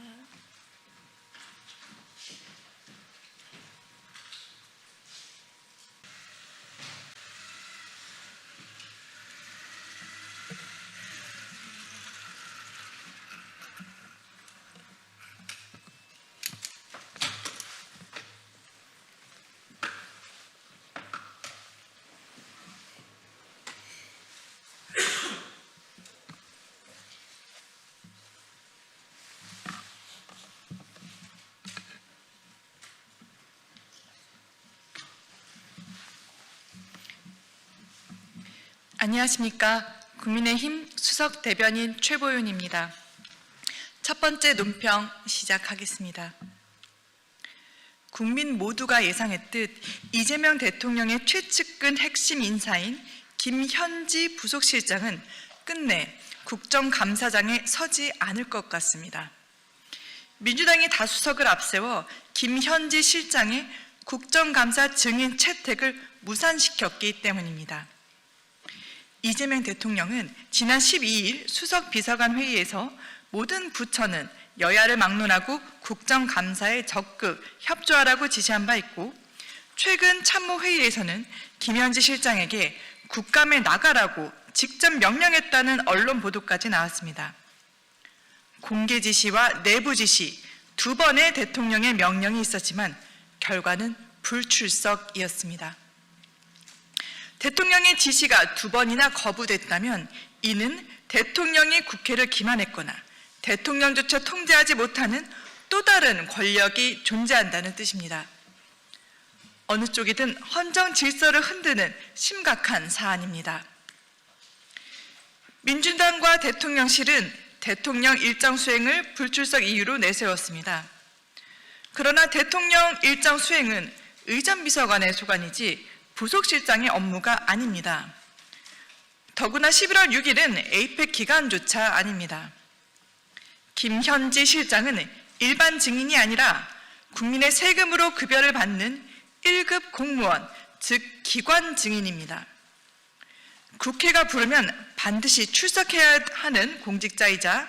안녕하십니까. 국민의힘 수석 대변인 최보윤입니다. 첫 번째 논평 시작하겠습니다. 국민 모두가 예상했듯 이재명 대통령의 최측근 핵심 인사인 김현지 부속실장은 끝내 국정감사장에 서지 않을 것 같습니다. 민주당이 다수석을 앞세워 김현지 실장의 국정감사 증인 채택을 무산시켰기 때문입니다. 이재명 대통령은 지난 12일 수석 비서관 회의에서 모든 부처는 여야를 막론하고 국정감사에 적극 협조하라고 지시한 바 있고, 최근 참모회의에서는 김현지 실장에게 국감에 나가라고 직접 명령했다는 언론 보도까지 나왔습니다. 공개 지시와 내부 지시 두 번의 대통령의 명령이 있었지만 결과는 불출석이었습니다. 대통령의 지시가 두 번이나 거부됐다면 이는 대통령이 국회를 기만했거나 대통령조차 통제하지 못하는 또 다른 권력이 존재한다는 뜻입니다. 어느 쪽이든 헌정 질서를 흔드는 심각한 사안입니다. 민주당과 대통령실은 대통령 일정 수행을 불출석 이유로 내세웠습니다. 그러나 대통령 일정 수행은 의전비서관의 소관이지 부속실장의 업무가 아닙니다. 더구나 11월 6일은 에이펙 기간조차 아닙니다. 김현지 실장은 일반 증인이 아니라 국민의 세금으로 급여를 받는 1급 공무원, 즉 기관 증인입니다. 국회가 부르면 반드시 출석해야 하는 공직자이자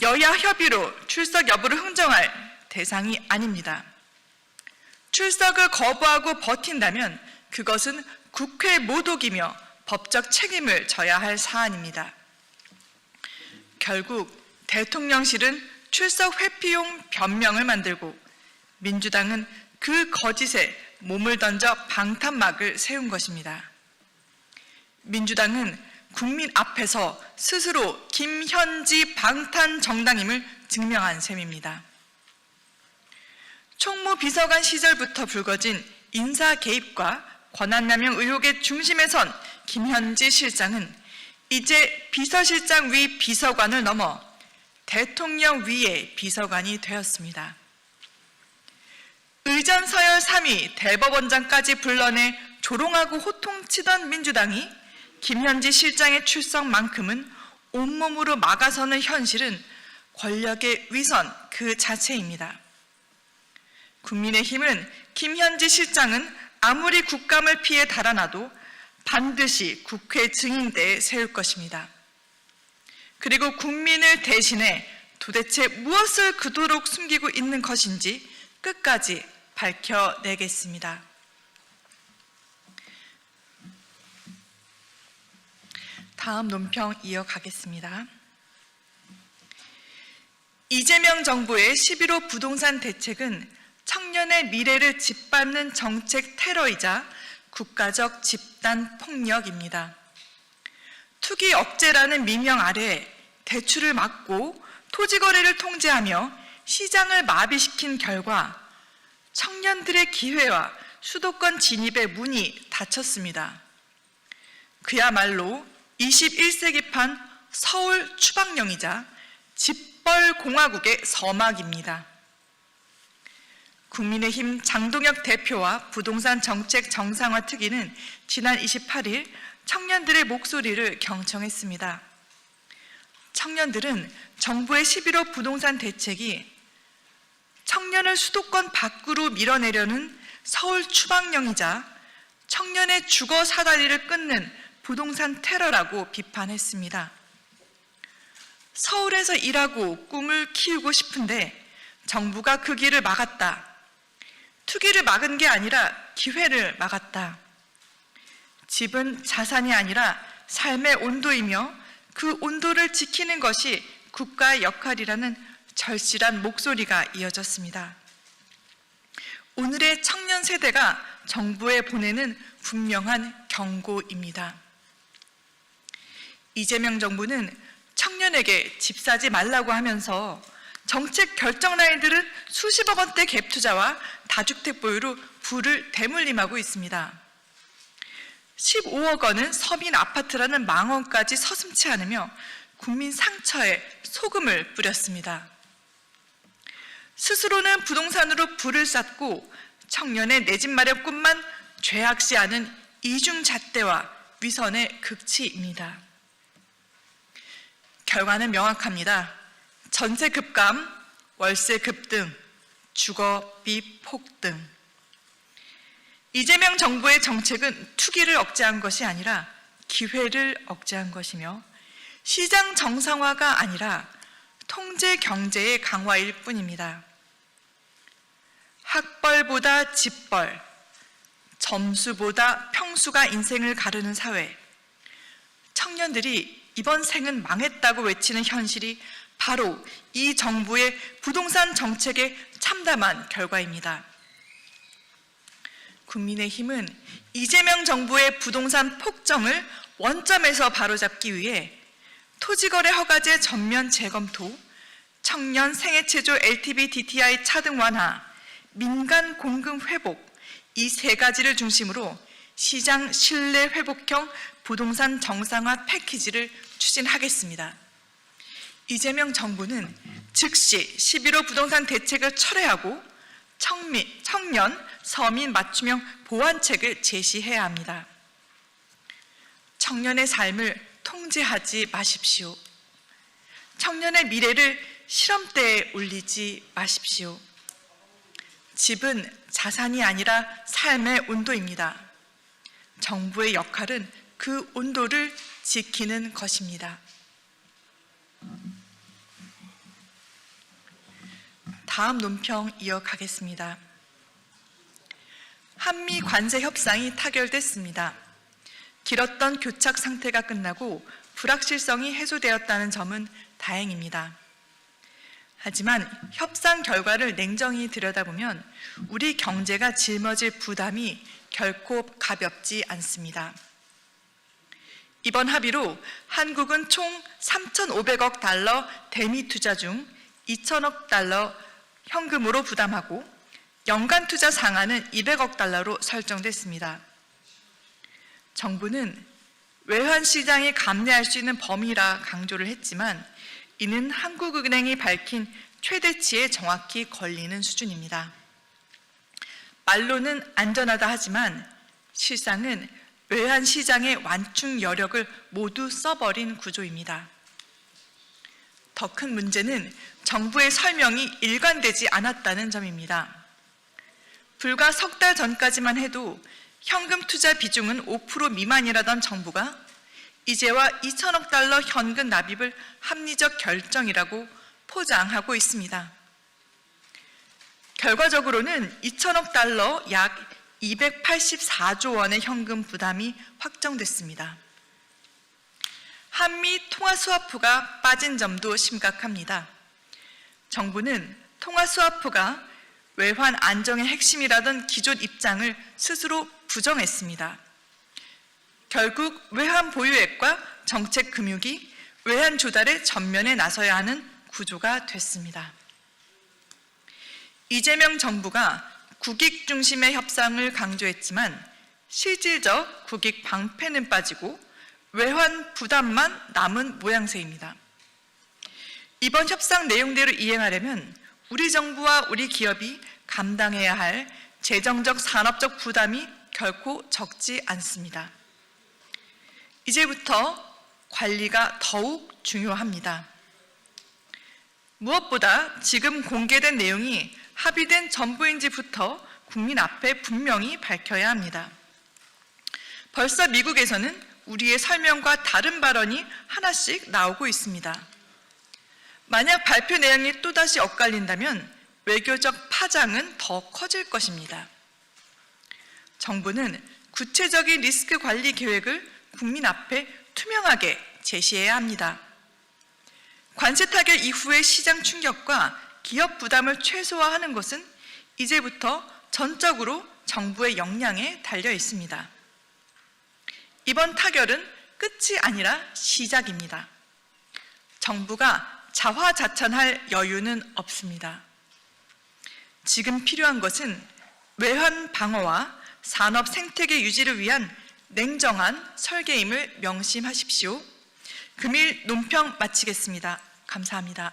여야 협의로 출석 여부를 흥정할 대상이 아닙니다. 출석을 거부하고 버틴다면 그것은 국회 모독이며 법적 책임을 져야 할 사안입니다. 결국 대통령실은 출석 회피용 변명을 만들고 민주당은 그 거짓에 몸을 던져 방탄막을 세운 것입니다. 민주당은 국민 앞에서 스스로 김현지 방탄 정당임을 증명한 셈입니다. 총무비서관 시절부터 불거진 인사 개입과 권한남용 의혹의 중심에 선 김현지 실장은 이제 비서실장 위 비서관을 넘어 대통령 위의 비서관이 되었습니다. 의전서열 3위 대법원장까지 불러내 조롱하고 호통치던 민주당이 김현지 실장의 출석만큼은 온몸으로 막아서는 현실은 권력의 위선 그 자체입니다. 국민의힘은 김현지 실장은 아무리 국감을 피해 달아나도 반드시 국회 증인대에 세울 것입니다. 그리고 국민을 대신해 도대체 무엇을 그토록 숨기고 있는 것인지 끝까지 밝혀내겠습니다. 다음 논평 이어가겠습니다. 이재명 정부의 11.5 부동산 대책은 청년의 미래를 짓밟는 정책 테러이자 국가적 집단 폭력입니다. 투기 억제라는 미명 아래 대출을 막고 토지 거래를 통제하며 시장을 마비시킨 결과 청년들의 기회와 수도권 진입의 문이 닫혔습니다. 그야말로 21세기판 서울 추방령이자 집벌공화국의 서막입니다. 국민의힘 장동혁 대표와 부동산 정책 정상화 특위는 지난 28일 청년들의 목소리를 경청했습니다. 청년들은 정부의 11호 부동산 대책이 청년을 수도권 밖으로 밀어내려는 서울 추방령이자 청년의 주거 사다리를 끊는 부동산 테러라고 비판했습니다. 서울에서 일하고 꿈을 키우고 싶은데 정부가 그 길을 막았다. 투기를 막은 게 아니라 기회를 막았다. 집은 자산이 아니라 삶의 온도이며 그 온도를 지키는 것이 국가의 역할이라는 절실한 목소리가 이어졌습니다. 오늘의 청년 세대가 정부에 보내는 분명한 경고입니다. 이재명 정부는 청년에게 집 사지 말라고 하면서 정책 결정 라인들은 수십억 원대 갭 투자와 다주택 보유로 부를 대물림하고 있습니다. 15억 원은 서민 아파트라는 망언까지 서슴지 않으며 국민 상처에 소금을 뿌렸습니다. 스스로는 부동산으로 부를 쌓고 청년의 내 집 마련 꿈만 죄악시하는 이중잣대와 위선의 극치입니다. 결과는 명확합니다. 전세 급감, 월세 급등, 주거비 폭등. 이재명 정부의 정책은 투기를 억제한 것이 아니라 기회를 억제한 것이며 시장 정상화가 아니라 통제 경제의 강화일 뿐입니다. 학벌보다 집벌, 점수보다 평수가 인생을 가르는 사회. 청년들이 이번 생은 망했다고 외치는 현실이 바로 이 정부의 부동산 정책의 참담한 결과입니다. 국민의힘은 이재명 정부의 부동산 폭정을 원점에서 바로잡기 위해 토지거래 허가제 전면 재검토, 청년 생애체조 LTV DTI 차등 완화, 민간 공급 회복, 이 세 가지를 중심으로 시장 신뢰 회복형 부동산 정상화 패키지를 추진하겠습니다. 이재명 정부는 즉시 11호 부동산 대책을 철회하고 청년, 서민 맞춤형 보완책을 제시해야 합니다. 청년의 삶을 통제하지 마십시오. 청년의 미래를 시험대에 올리지 마십시오. 집은 자산이 아니라 삶의 온도입니다. 정부의 역할은 그 온도를 지키는 것입니다. 다음 논평 이어가겠습니다. 한미 관세 협상이 타결됐습니다. 길었던 교착 상태가 끝나고 불확실성이 해소되었다는 점은 다행입니다. 하지만 협상 결과를 냉정히 들여다보면 우리 경제가 짊어질 부담이 결코 가볍지 않습니다. 이번 합의로 한국은 총 3,500억 달러 대미 투자 중 2,000억 달러 현금으로 부담하고 연간 투자 상한은 200억 달러로 설정됐습니다. 정부는 외환 시장이 감내할 수 있는 범위라 강조를 했지만 이는 한국은행이 밝힌 최대치에 정확히 걸리는 수준입니다. 말로는 안전하다 하지만 실상은 외환 시장의 완충 여력을 모두 써버린 구조입니다. 더 큰 문제는 정부의 설명이 일관되지 않았다는 점입니다. 불과 석 달 전까지만 해도 현금 투자 비중은 5% 미만이라던 정부가 이제와 2,000억 달러 현금 납입을 합리적 결정이라고 포장하고 있습니다. 결과적으로는 2,000억 달러 약 284조 원의 현금 부담이 확정됐습니다. 한미 통화스와프가 빠진 점도 심각합니다. 정부는 통화스와프가 외환 안정의 핵심이라던 기존 입장을 스스로 부정했습니다. 결국 외환 보유액과 정책 금융이 외환 조달의 전면에 나서야 하는 구조가 됐습니다. 이재명 정부가 국익 중심의 협상을 강조했지만 실질적 국익 방패는 빠지고 외환 부담만 남은 모양새입니다. 이번 협상 내용대로 이행하려면 우리 정부와 우리 기업이 감당해야 할 재정적 산업적 부담이 결코 적지 않습니다. 이제부터 관리가 더욱 중요합니다. 무엇보다 지금 공개된 내용이 합의된 전부인지부터 국민 앞에 분명히 밝혀야 합니다. 벌써 미국에서는 우리의 설명과 다른 발언이 하나씩 나오고 있습니다. 만약 발표 내용이 또다시 엇갈린다면 외교적 파장은 더 커질 것입니다. 정부는 구체적인 리스크 관리 계획을 국민 앞에 투명하게 제시해야 합니다. 관세 타결 이후의 시장 충격과 기업 부담을 최소화하는 것은 이제부터 전적으로 정부의 역량에 달려 있습니다. 이번 타결은 끝이 아니라 시작입니다. 정부가 자화자찬할 여유는 없습니다. 지금 필요한 것은 외환 방어와 산업 생태계 유지를 위한 냉정한 설계임을 명심하십시오. 금일 논평 마치겠습니다. 감사합니다.